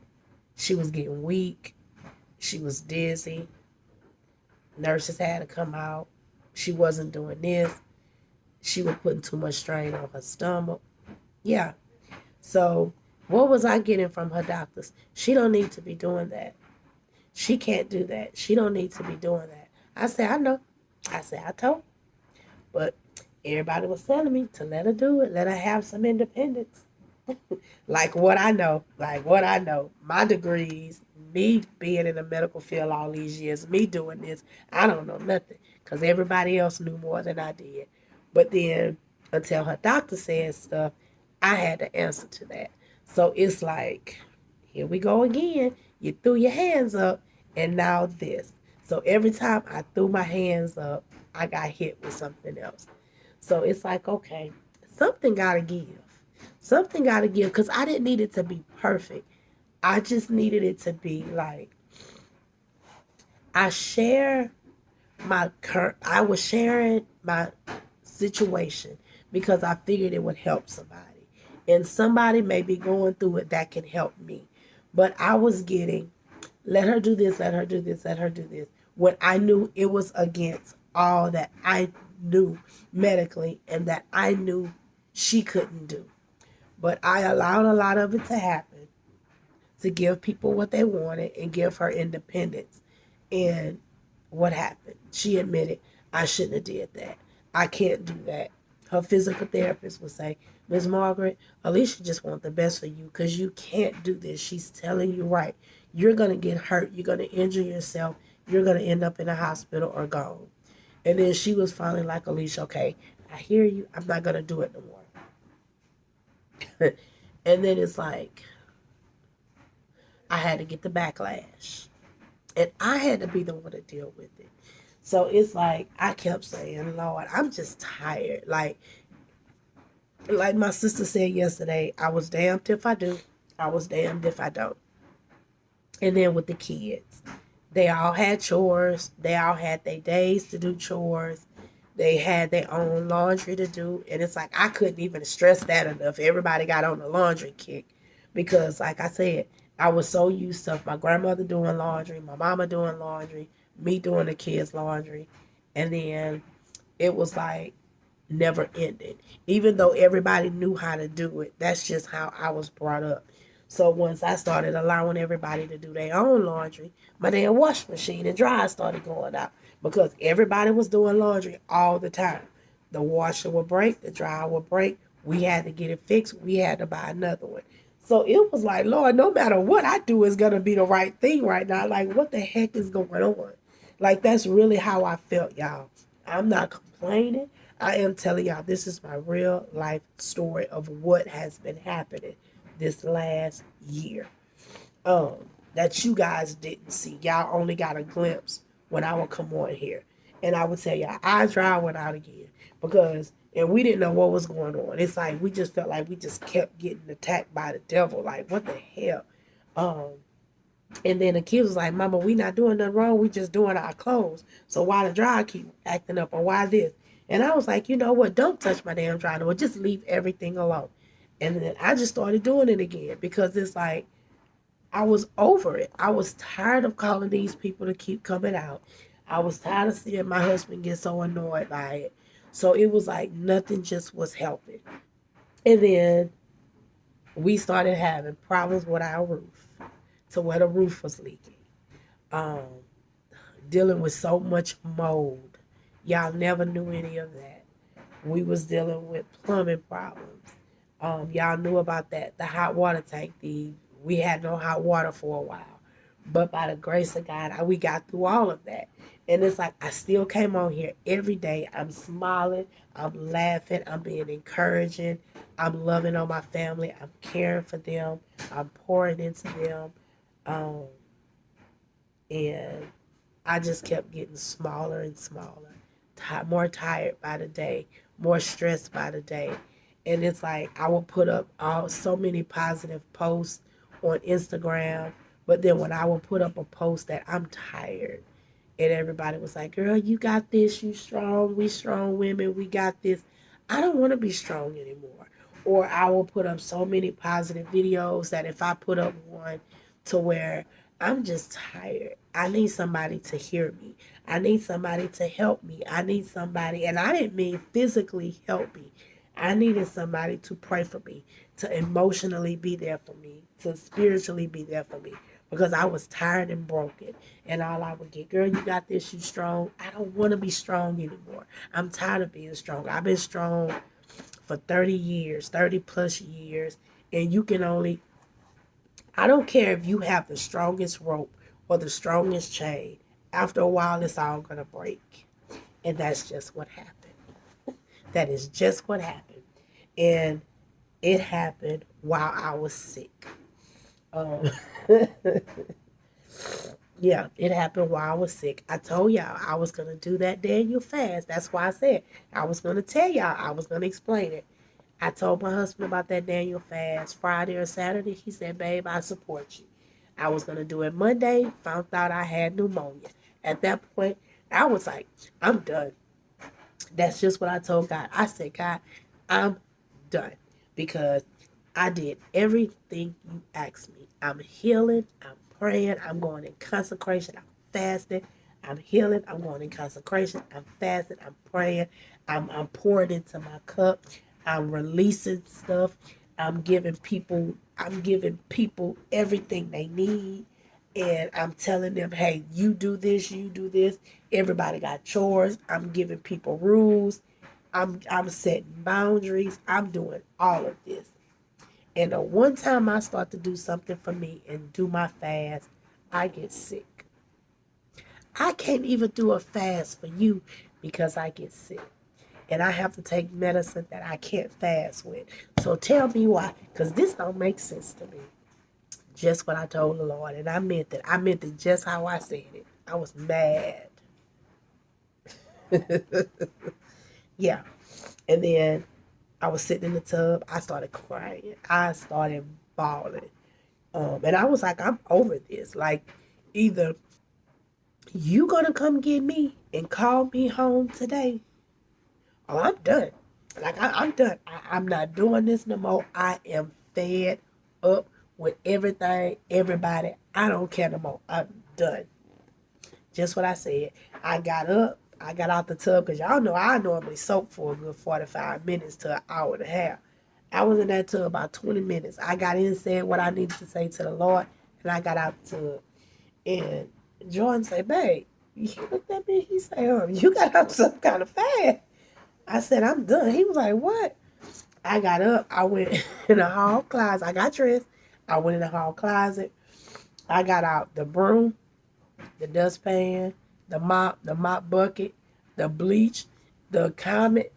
Speaker 1: She was getting weak. She was dizzy. Nurses had to come out. She wasn't doing this. She was putting too much strain on her stomach. Yeah. So what was I getting from her doctors? She don't need to be doing that. She can't do that. She don't need to be doing that. I said, I know. I said, I told. But everybody was telling me to let her do it. Let her have some independence. Like what I know. Like what I know. My degrees, me being in the medical field all these years, me doing this, I don't know nothing. Because everybody else knew more than I did. But then until her doctor said stuff, I had to answer to that. So it's like, here we go again. You threw your hands up and now this. So every time I threw my hands up, I got hit with something else. So it's like, okay, something got to give. Something got to give because I didn't need it to be perfect. I just needed it to be like, I was sharing my situation because I figured it would help somebody. And somebody may be going through it that can help me. But I was getting, let her do this, let her do this, let her do this. When I knew it was against all that I knew medically and that I knew she couldn't do. But I allowed a lot of it to happen to give people what they wanted and give her independence. And what happened? She admitted, I shouldn't have did that. I can't do that. Her physical therapist would say, Miss Margaret, Alisha just wants the best for you because you can't do this. She's telling you right. You're going to get hurt. You're going to injure yourself. You're going to end up in a hospital or gone. And then she was finally like, Alisha, okay, I hear you. I'm not going to do it no more. And then it's like, I had to get the backlash. And I had to be the one to deal with it. So it's like I kept saying, Lord, I'm just tired. Like my sister said yesterday, I was damned if I do. I was damned if I don't. And then with the kids, they all had chores. They all had their days to do chores. They had their own laundry to do. And it's like I couldn't even stress that enough. Everybody got on the laundry kick because, like I said, I was so used to my grandmother doing laundry, my mama doing laundry, me doing the kids' laundry. And then it was like never ended. Even though everybody knew how to do it, that's just how I was brought up. So once I started allowing everybody to do their own laundry, my damn washing machine and dryer started going out because everybody was doing laundry all the time. The washer would break, the dryer would break. We had to get it fixed. We had to buy another one. So it was like, Lord, no matter what I do is going to be the right thing right now. Like, what the heck is going on? Like, that's really how I felt, y'all. I'm not complaining. I am telling y'all, this is my real life story of what has been happening this last year. Um, that you guys didn't see. Y'all only got a glimpse when I would come on here. And I would tell y'all, I dry went out again. Because, and we didn't know what was going on. It's like, we just felt like we just kept getting attacked by the devil. Like, what the hell? Um, and then the kids was like, Mama, we not doing nothing wrong. We just doing our clothes. So why the dryer keep acting up or why this? And I was like, you know what? Don't touch my damn dryer. Or just leave everything alone. And then I just started doing it again because it's like, I was over it. I was tired of calling these people to keep coming out. I was tired of seeing my husband get so annoyed by it. So it was like nothing just was helping. And then we started having problems with our roof to where the roof was leaking. Um, Dealing with so much mold. Y'all never knew any of that. We was dealing with plumbing problems. Y'all knew about that. The hot water tank, we had no hot water for a while. But by the grace of God, we got through all of that. And it's like I still came on here every day. I'm smiling, I'm laughing, I'm being encouraging, I'm loving on my family, I'm caring for them, I'm pouring into them. Um, and I just kept getting smaller and smaller, more tired by the day, more stressed by the day. And it's like I would put up so many positive posts on Instagram, but then when I would put up a post that I'm tired, and everybody was like, girl, you got this, you strong, we strong women, we got this. I don't want to be strong anymore. Or I will put up so many positive videos that if I put up one to where I'm just tired, I need somebody to hear me. I need somebody to help me. I need somebody, and I didn't mean physically help me. I needed somebody to pray for me, to emotionally be there for me, to spiritually be there for me because I was tired and broken. And all I would get, girl, you got this, you strong. I don't want to be strong anymore. I'm tired of being strong. I've been strong for 30 years, 30 plus years. And you can only, I don't care if you have the strongest rope or the strongest chain. After a while, it's all going to break. And that's just what happened. That is just what happened. And it happened while I was sick. Um, yeah, it happened while I was sick. I told y'all I was going to do that Daniel fast. That's why I said I was going to tell y'all. I was going to explain it. I told my husband about that Daniel fast Friday or Saturday. He said, babe, I support you. I was going to do it Monday. Found out I had pneumonia. At that point, I was like, I'm done. That's just what I told God. I said, God, I'm done because I did everything you asked me. I'm healing. I'm praying. I'm going in consecration. I'm fasting. I'm healing. I'm going in consecration. I'm fasting. I'm praying. I'm pouring into my cup. I'm releasing stuff. I'm giving people everything they need. And I'm telling them, hey, you do this, you do this. Everybody got chores. I'm giving people rules. I'm setting boundaries. I'm doing all of this. And the one time I start to do something for me and do my fast, I get sick. I can't even do a fast for you because I get sick. And I have to take medicine that I can't fast with. So tell me why, because this don't make sense to me. just what I told the Lord, and I meant that. I meant it just how I said it. I was mad. Yeah. And then I was sitting in the tub. I started crying. I started bawling. And I was like, I'm over this. Like, either you gonna come get me and call me home today, or I'm done. Like, I'm done. I'm not doing this no more. I am fed up with everything, everybody. I don't care no more. I'm done. Just what I said. I got up. I got out the tub because y'all know I normally soak for a good 45 minutes to an hour and a half. I was in that tub about 20 minutes. I got in, said what I needed to say to the Lord, and I got out the tub. And Jordan said, babe, he looked at me. He said, you got up some kind of fast. I said, I'm done. He was like, what? I got up. I went in the hall closet. I got dressed. I went in the hall closet. I got out the broom, the dustpan, the mop bucket, the bleach, the comet.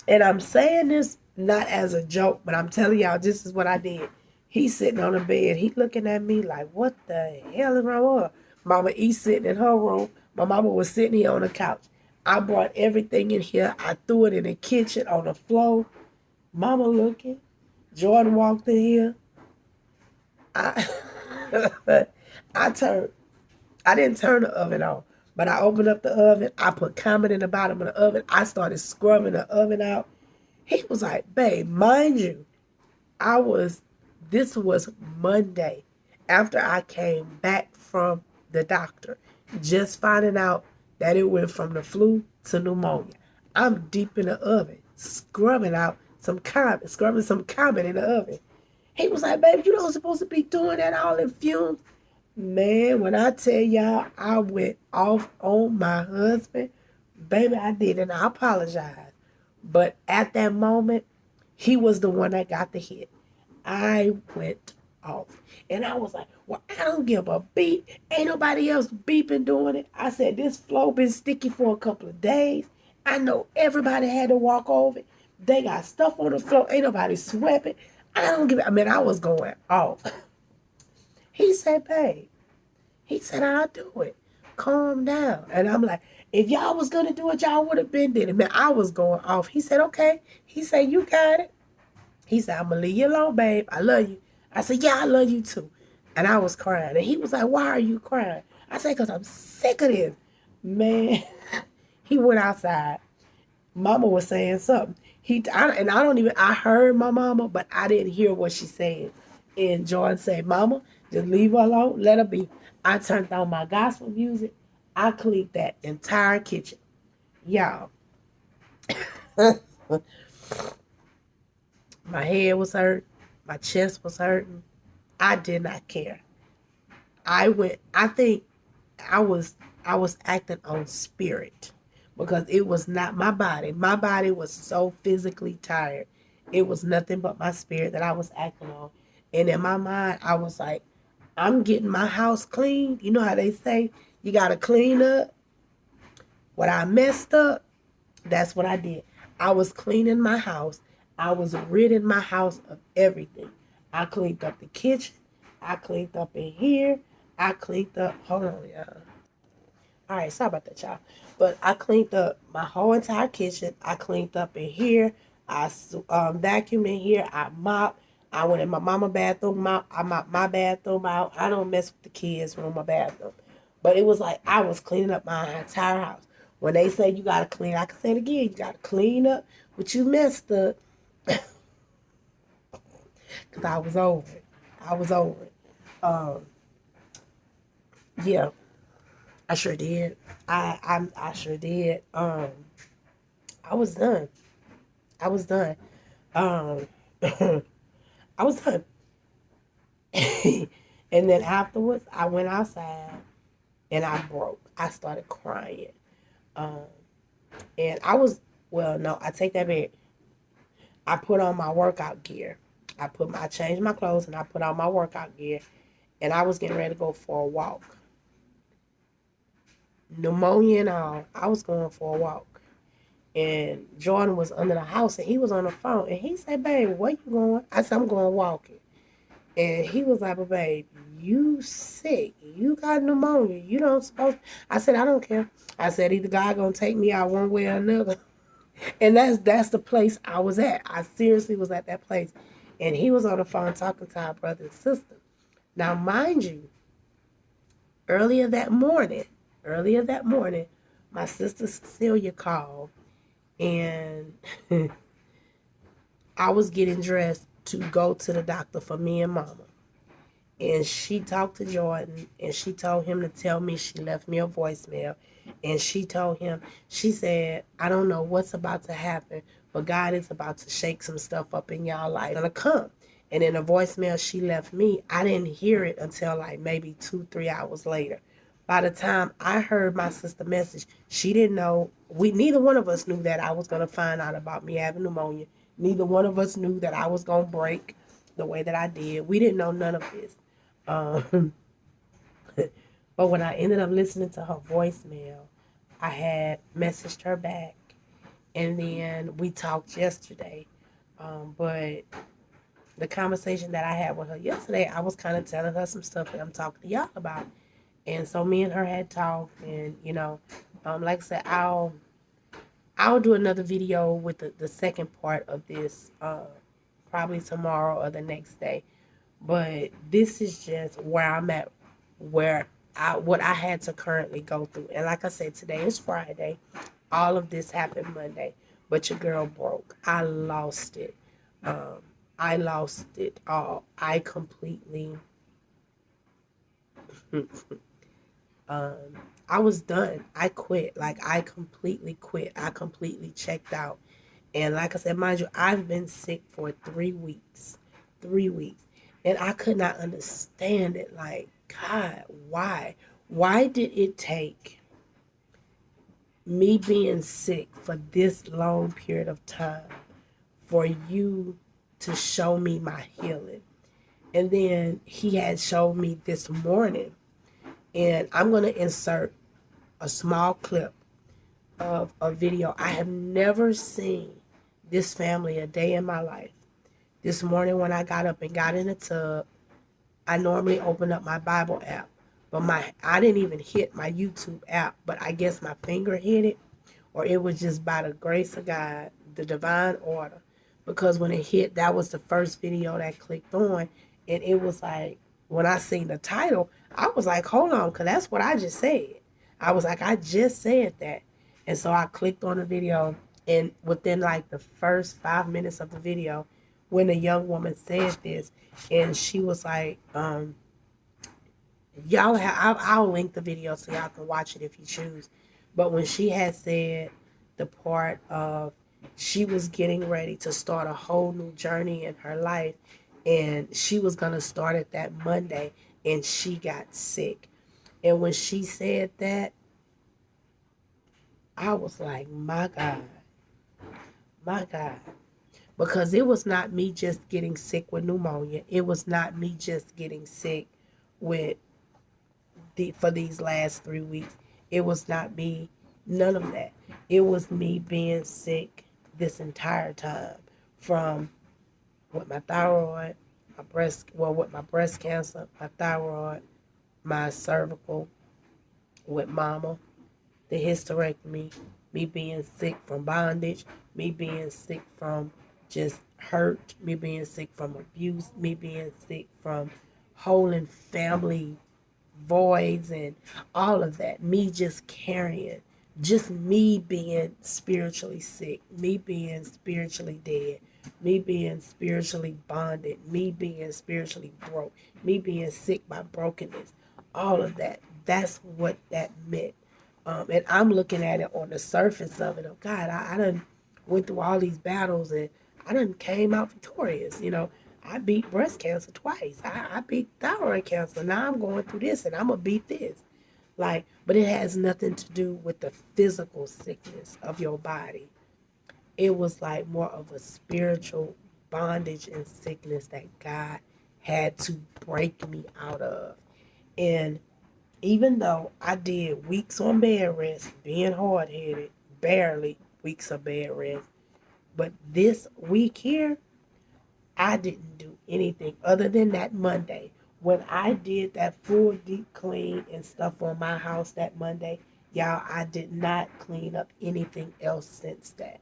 Speaker 1: And I'm saying this not as a joke, but I'm telling y'all, this is what I did. He's sitting on the bed. He looking at me like, what the hell is wrong with her? Mama E sitting in her room. My mama was sitting here on the couch. I brought everything in here. I threw it in the kitchen on the floor. Mama looking. Jordan walked in here. I I turned. I didn't turn the oven on, but I opened up the oven. I put Comet in the bottom of the oven. I started scrubbing the oven out. He was like, babe, mind you, this was Monday after I came back from the doctor, just finding out that it went from the flu to pneumonia. I'm deep in the oven, scrubbing some Comet in the oven. He was like, babe, you don't supposed to be doing that all in fumes. Man, when I tell y'all I went off on my husband, baby, I did, and I apologize. But at that moment, he was the one that got the hit. I went off. And I was like, well, I don't give a beep. Ain't nobody else beeping doing it. I said, this floor been sticky for a couple of days. I know everybody had to walk over it. They got stuff on the floor. Ain't nobody swept. I don't give it. I mean, I was going off. He said, babe. He said, I'll do it. Calm down. And I'm like, if y'all was going to do it, y'all would have been did it. Man, I was going off. He said, okay. He said, you got it. He said, I'm going to leave you alone, babe. I love you. I said, yeah, I love you too. And I was crying. And he was like, why are you crying? I said, because I'm sick of this. Man, he went outside. Mama was saying something. I heard my mama, but I didn't hear what she said. And Jordan said, mama, just leave her alone. Let her be. I turned on my gospel music. I cleaned that entire kitchen. Y'all. My head was hurt. My chest was hurting. I did not care. I think I was acting on spirit because it was not my body. My body was so physically tired. It was nothing but my spirit that I was acting on. And in my mind, I was like, I'm getting my house clean. You know how they say you got to clean up? What I messed up, that's what I did. I was cleaning my house. I was ridding my house of everything. I cleaned up the kitchen. I cleaned up in here. I cleaned up, hold on, y'all. All right, sorry about that, y'all. But I cleaned up my whole entire kitchen. I cleaned up in here. I vacuumed in here. I mopped. I went in my mama bathroom. I mopped my bathroom out. I don't mess with the kids' room or bathroom. But it was like I was cleaning up my entire house. When they say you got to clean, I can say it again. You got to clean up what you messed up. Because I was over it. I was over it. Yeah. I sure did. I sure did. I was done. I was done. Um, I was done. And then afterwards, I went outside and I broke. I started crying. Um, and no, I take that back. I put on my workout gear. I changed my clothes and I put on my workout gear. And I was getting ready to go for a walk. Pneumonia and all. I was going for a walk. And Jordan was under the house and he was on the phone. And he said, babe, where you going? I said, I'm going walking. And he was like, but babe, you sick. You got pneumonia. You don't supposed. I said, I don't care. I said, either God gonna take me out one way or another. And that's the place I was at. I seriously was at that place. And he was on the phone talking to our brother and sister. Now, mind you, earlier that morning, my sister Cecilia called and I was getting dressed to go to the doctor for me and mama. And she talked to Jordan and she told him to tell me she left me a voicemail. And she told him, she said, I don't know what's about to happen, but God is about to shake some stuff up in y'all life. It's gonna come. And in the voicemail she left me, I didn't hear it until like maybe 2, 3 hours later. By the time I heard my sister message, she didn't know. Neither one of us knew that I was gonna find out about me having pneumonia. Neither one of us knew that I was gonna break the way that I did. We didn't know none of this. Um, but when I ended up listening to her voicemail, I had messaged her back, and then we talked yesterday. But the conversation that I had with her yesterday, I was kind of telling her some stuff that I'm talking to y'all about. And so me and her had talked, and like I said, I'll do another video with the second part of this, probably tomorrow or the next day. But this is just where I'm at, where what I had to currently go through. And like I said, today is Friday. All of this happened Monday, but your girl broke. I lost it. Um, I lost it all. I completely, um, I was done. I quit. Like I completely quit. I completely checked out. And like I said, mind you, I've been sick for 3 weeks. 3 weeks. And I could not understand it. Like, God, why? Why did it take me being sick for this long period of time for you to show me my healing? And then he had showed me this morning. And I'm going to insert a small clip of a video. I have never seen this family a day in my life. This morning when I got up and got in the tub, I normally open up my Bible app, but I didn't even hit my YouTube app, but I guess my finger hit it, or it was just by the grace of God, the divine order. Because when it hit, that was the first video that clicked on, and it was like, when I seen the title, I was like, hold on, because that's what I just said. I was like, I just said that. And so I clicked on the video, and within like the first 5 minutes of the video, when a young woman said this, and she was like, I'll link the video so y'all can watch it if you choose. But when she had said the part of she was getting ready to start a whole new journey in her life, and she was going to start it that Monday, and she got sick. And when she said that, I was like, my God, my God. Because it was not me just getting sick with pneumonia. It was not me just getting sick with for these last 3 weeks. It was not me, none of that. It was me being sick this entire time, from with my thyroid, with my breast cancer, my thyroid, my cervical, with mama, the hysterectomy, me being sick from bondage, me being sick from just hurt, me being sick from abuse, me being sick from holding family voids and all of that. Me just carrying, just me being spiritually sick, me being spiritually dead, me being spiritually bonded, me being spiritually broke, me being sick by brokenness, all of that. That's what that meant. And I'm looking at it on the surface of it. Oh God, I done went through all these battles and I done came out victorious. I beat breast cancer twice. I beat thyroid cancer. Now I'm going through this and I'm going to beat this. But it has nothing to do with the physical sickness of your body. It was like more of a spiritual bondage and sickness that God had to break me out of. And even though I did weeks on bed rest, being hard-headed, barely, weeks of bed rest. But this week here, I didn't do anything other than that Monday. When I did that full deep clean and stuff on my house that Monday, y'all, I did not clean up anything else since that.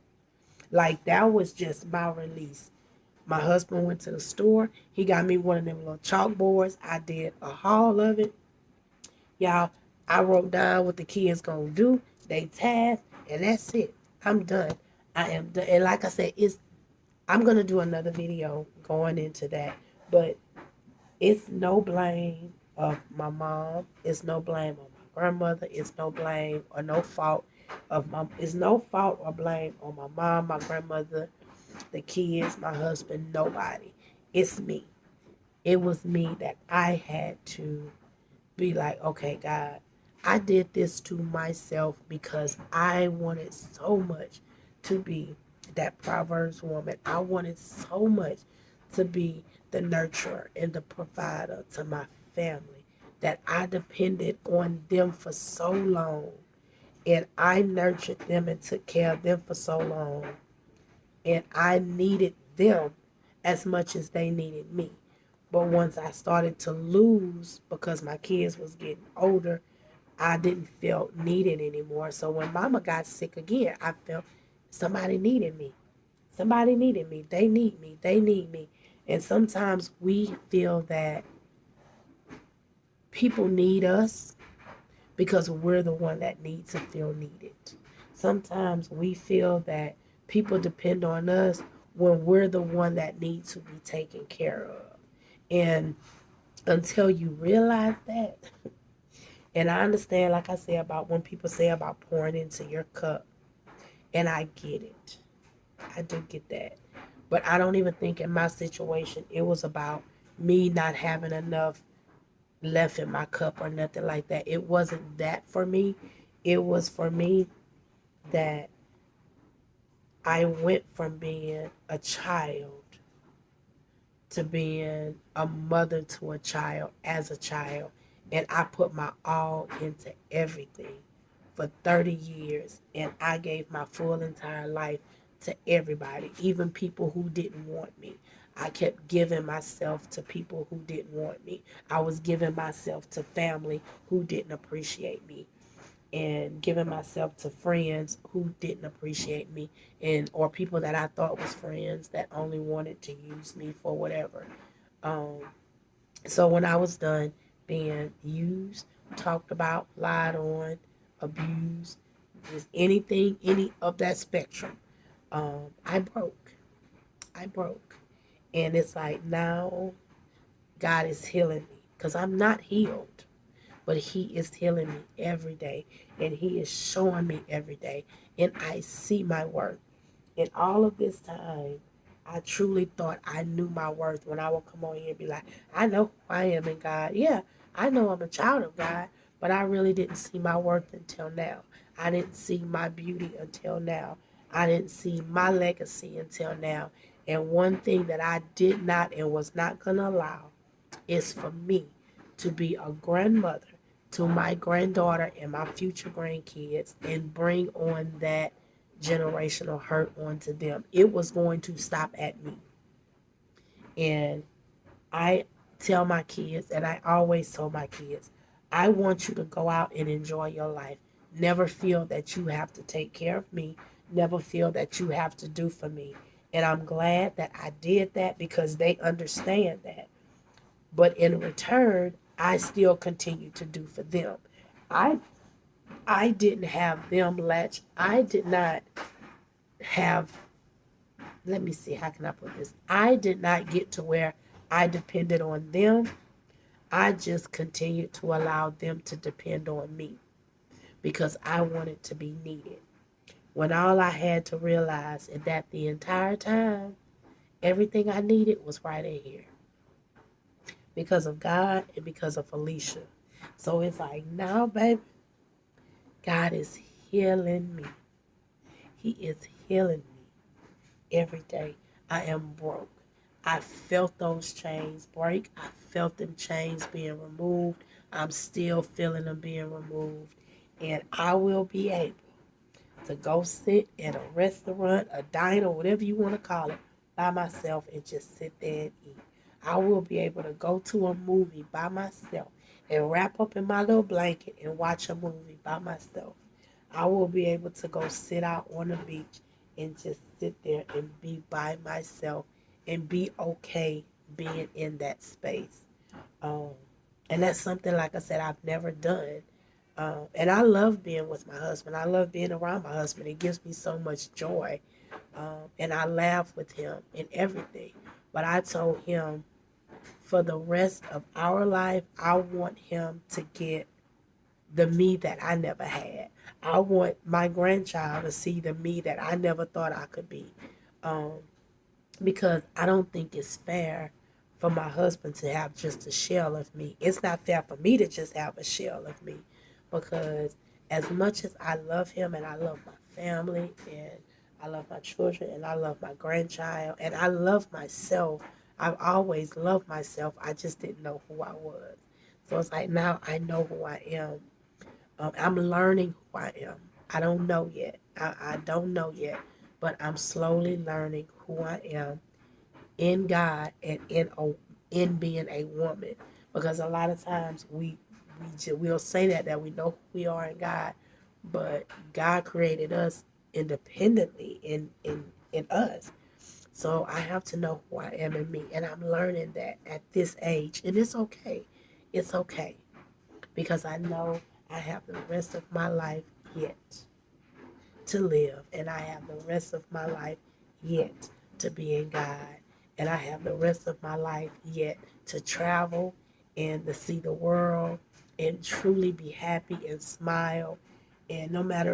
Speaker 1: Like, that was just my release. My husband went to the store. He got me one of them little chalkboards. I did a haul of it. Y'all, I wrote down what the kids gonna do, they task, and that's it. I'm done. I am done. And like I said, I'm gonna do another video going into that. But it's no blame of my mom. It's no blame of my grandmother. It's no blame or no fault of my. It's no fault or blame on my mom, my grandmother, the kids, my husband. Nobody. It's me. It was me that I had to be like, okay, God, I did this to myself because I wanted so much to be that Proverbs woman. I wanted so much to be the nurturer and the provider to my family that I depended on them for so long. And I nurtured them and took care of them for so long. And I needed them as much as they needed me. But once I started to lose because my kids was getting older, I didn't feel needed anymore. So when mama got sick again, I felt somebody needed me. Somebody needed me. They need me. They need me. And sometimes we feel that people need us because we're the one that needs to feel needed. Sometimes we feel that people depend on us when we're the one that needs to be taken care of. And until you realize that, and I understand, like I said, about when people say about pouring into your cup, and I get it. I do get that. But I don't even think in my situation it was about me not having enough left in my cup or nothing like that. It wasn't that for me. It was for me that I went from being a child to being a mother to a child as a child. And I put my all into everything for 30 years. And I gave my full entire life to everybody, even people who didn't want me. I kept giving myself to people who didn't want me. I was giving myself to family who didn't appreciate me, and giving myself to friends who didn't appreciate me, and or people that I thought was friends that only wanted to use me for whatever. Um, so when I was done being used, talked about, lied on, abused, just anything, any of that spectrum, I broke. I broke. And it's like now God is healing me because I'm not healed, but He is healing me every day, and He is showing me every day, and I see my worth. In all of this time, I truly thought I knew my worth when I would come on here and be like, I know who I am in God. Yeah, I know I'm a child of God, but I really didn't see my worth until now. I didn't see my beauty until now. I didn't see my legacy until now. And one thing that I did not and was not going to allow is for me to be a grandmother to my granddaughter and my future grandkids and bring on that generational hurt onto them. It was going to stop at me. And I tell my kids, and I always tell my kids, I want you to go out and enjoy your life. Never feel that you have to take care of me. Never feel that you have to do for me. And I'm glad that I did that because they understand that. But in return, I still continue to do for them. I I didn't have them latch. I did not have, let me see, how can I put this? I did not get to where I depended on them. I just continued to allow them to depend on me because I wanted to be needed. When all I had to realize is that the entire time, everything I needed was right in here because of God and because of Alicia. So it's like, now, baby, God is healing me. He is healing me every day. I am broke. I felt those chains break. I felt them chains being removed. I'm still feeling them being removed. And I will be able to go sit at a restaurant, a diner, whatever you want to call it, by myself and just sit there and eat. I will be able to go to a movie by myself and wrap up in my little blanket and watch a movie by myself. I will be able to go sit out on the beach and just sit there and be by myself and be okay being in that space. Um, and that's something, like I said, I've never done. And I love being with my husband. I love being around my husband. It gives me so much joy. And I laugh with him and everything. But I told him for the rest of our life, I want him to get the me that I never had. I want my grandchild to see the me that I never thought I could be. Um, because I don't think it's fair for my husband to have just a shell of me. It's not fair for me to just have a shell of me, because as much as I love him and I love my family and I love my children and I love my grandchild and I love myself, I've always loved myself. I just didn't know who I was. So it's like now I know who I am. I'm learning who I am. I don't know yet. I don't know yet, but I'm slowly learning who I am in God and in being a woman. Because a lot of times we'll say that we know who we are in God, but God created us independently in us. So I have to know who I am in me, and I'm learning that at this age, and it's okay. It's okay because I know I have the rest of my life yet to live, and I have the rest of my life yet to be in God, and I have the rest of my life yet to travel and to see the world and truly be happy and smile. And no matter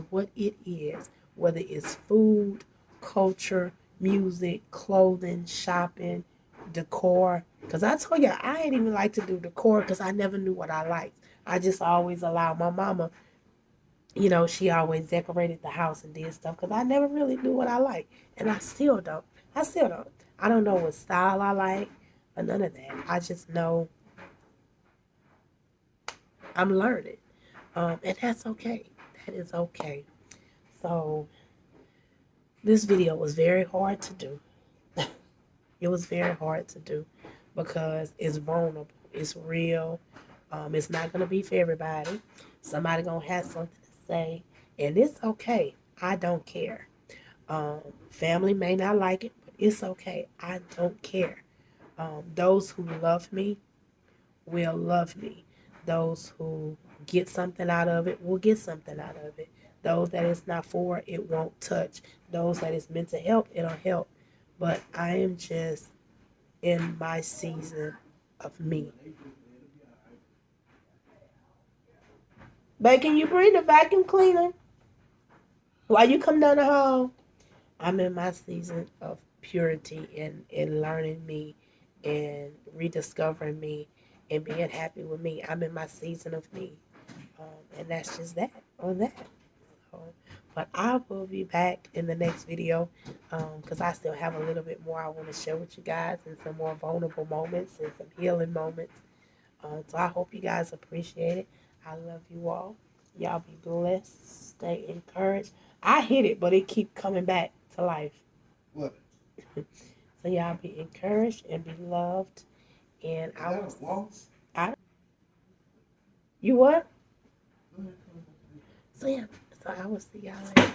Speaker 1: what it is, whether it's food, culture, music, clothing, shopping, decor. Because I told you, I ain't even like to do decor because I never knew what I liked. I just always allowed my mama, she always decorated the house and did stuff because I never really knew what I like. And I still don't. I still don't. I don't know what style I like or none of that. I just know I'm learning. And that's okay. That is okay. So this video was very hard to do. It was very hard to do because it's vulnerable. It's real. It's not going to be for everybody. Somebody going to have something to say. And it's okay. I don't care. Family may not like it, but it's okay. I don't care. Those who love me will love me. Those who get something out of it will get something out of it. Those that it's not for, it won't touch. Those that it's meant to help, it'll help. But I am just in my season of me. Babe, can you bring the vacuum cleaner while you come down the hall? I'm in my season of purity and learning me and rediscovering me and being happy with me. I'm in my season of me. And that's just that on that. So, but I will be back in the next video because I still have a little bit more I want to share with you guys and some more vulnerable moments and some healing moments. So I hope you guys appreciate it. I love you all. Y'all be blessed. Stay encouraged. I hit it, but it keep coming back to life.
Speaker 3: What?
Speaker 1: So y'all be encouraged and be loved. And I was. I. You what? So yeah. So I will see y'all later.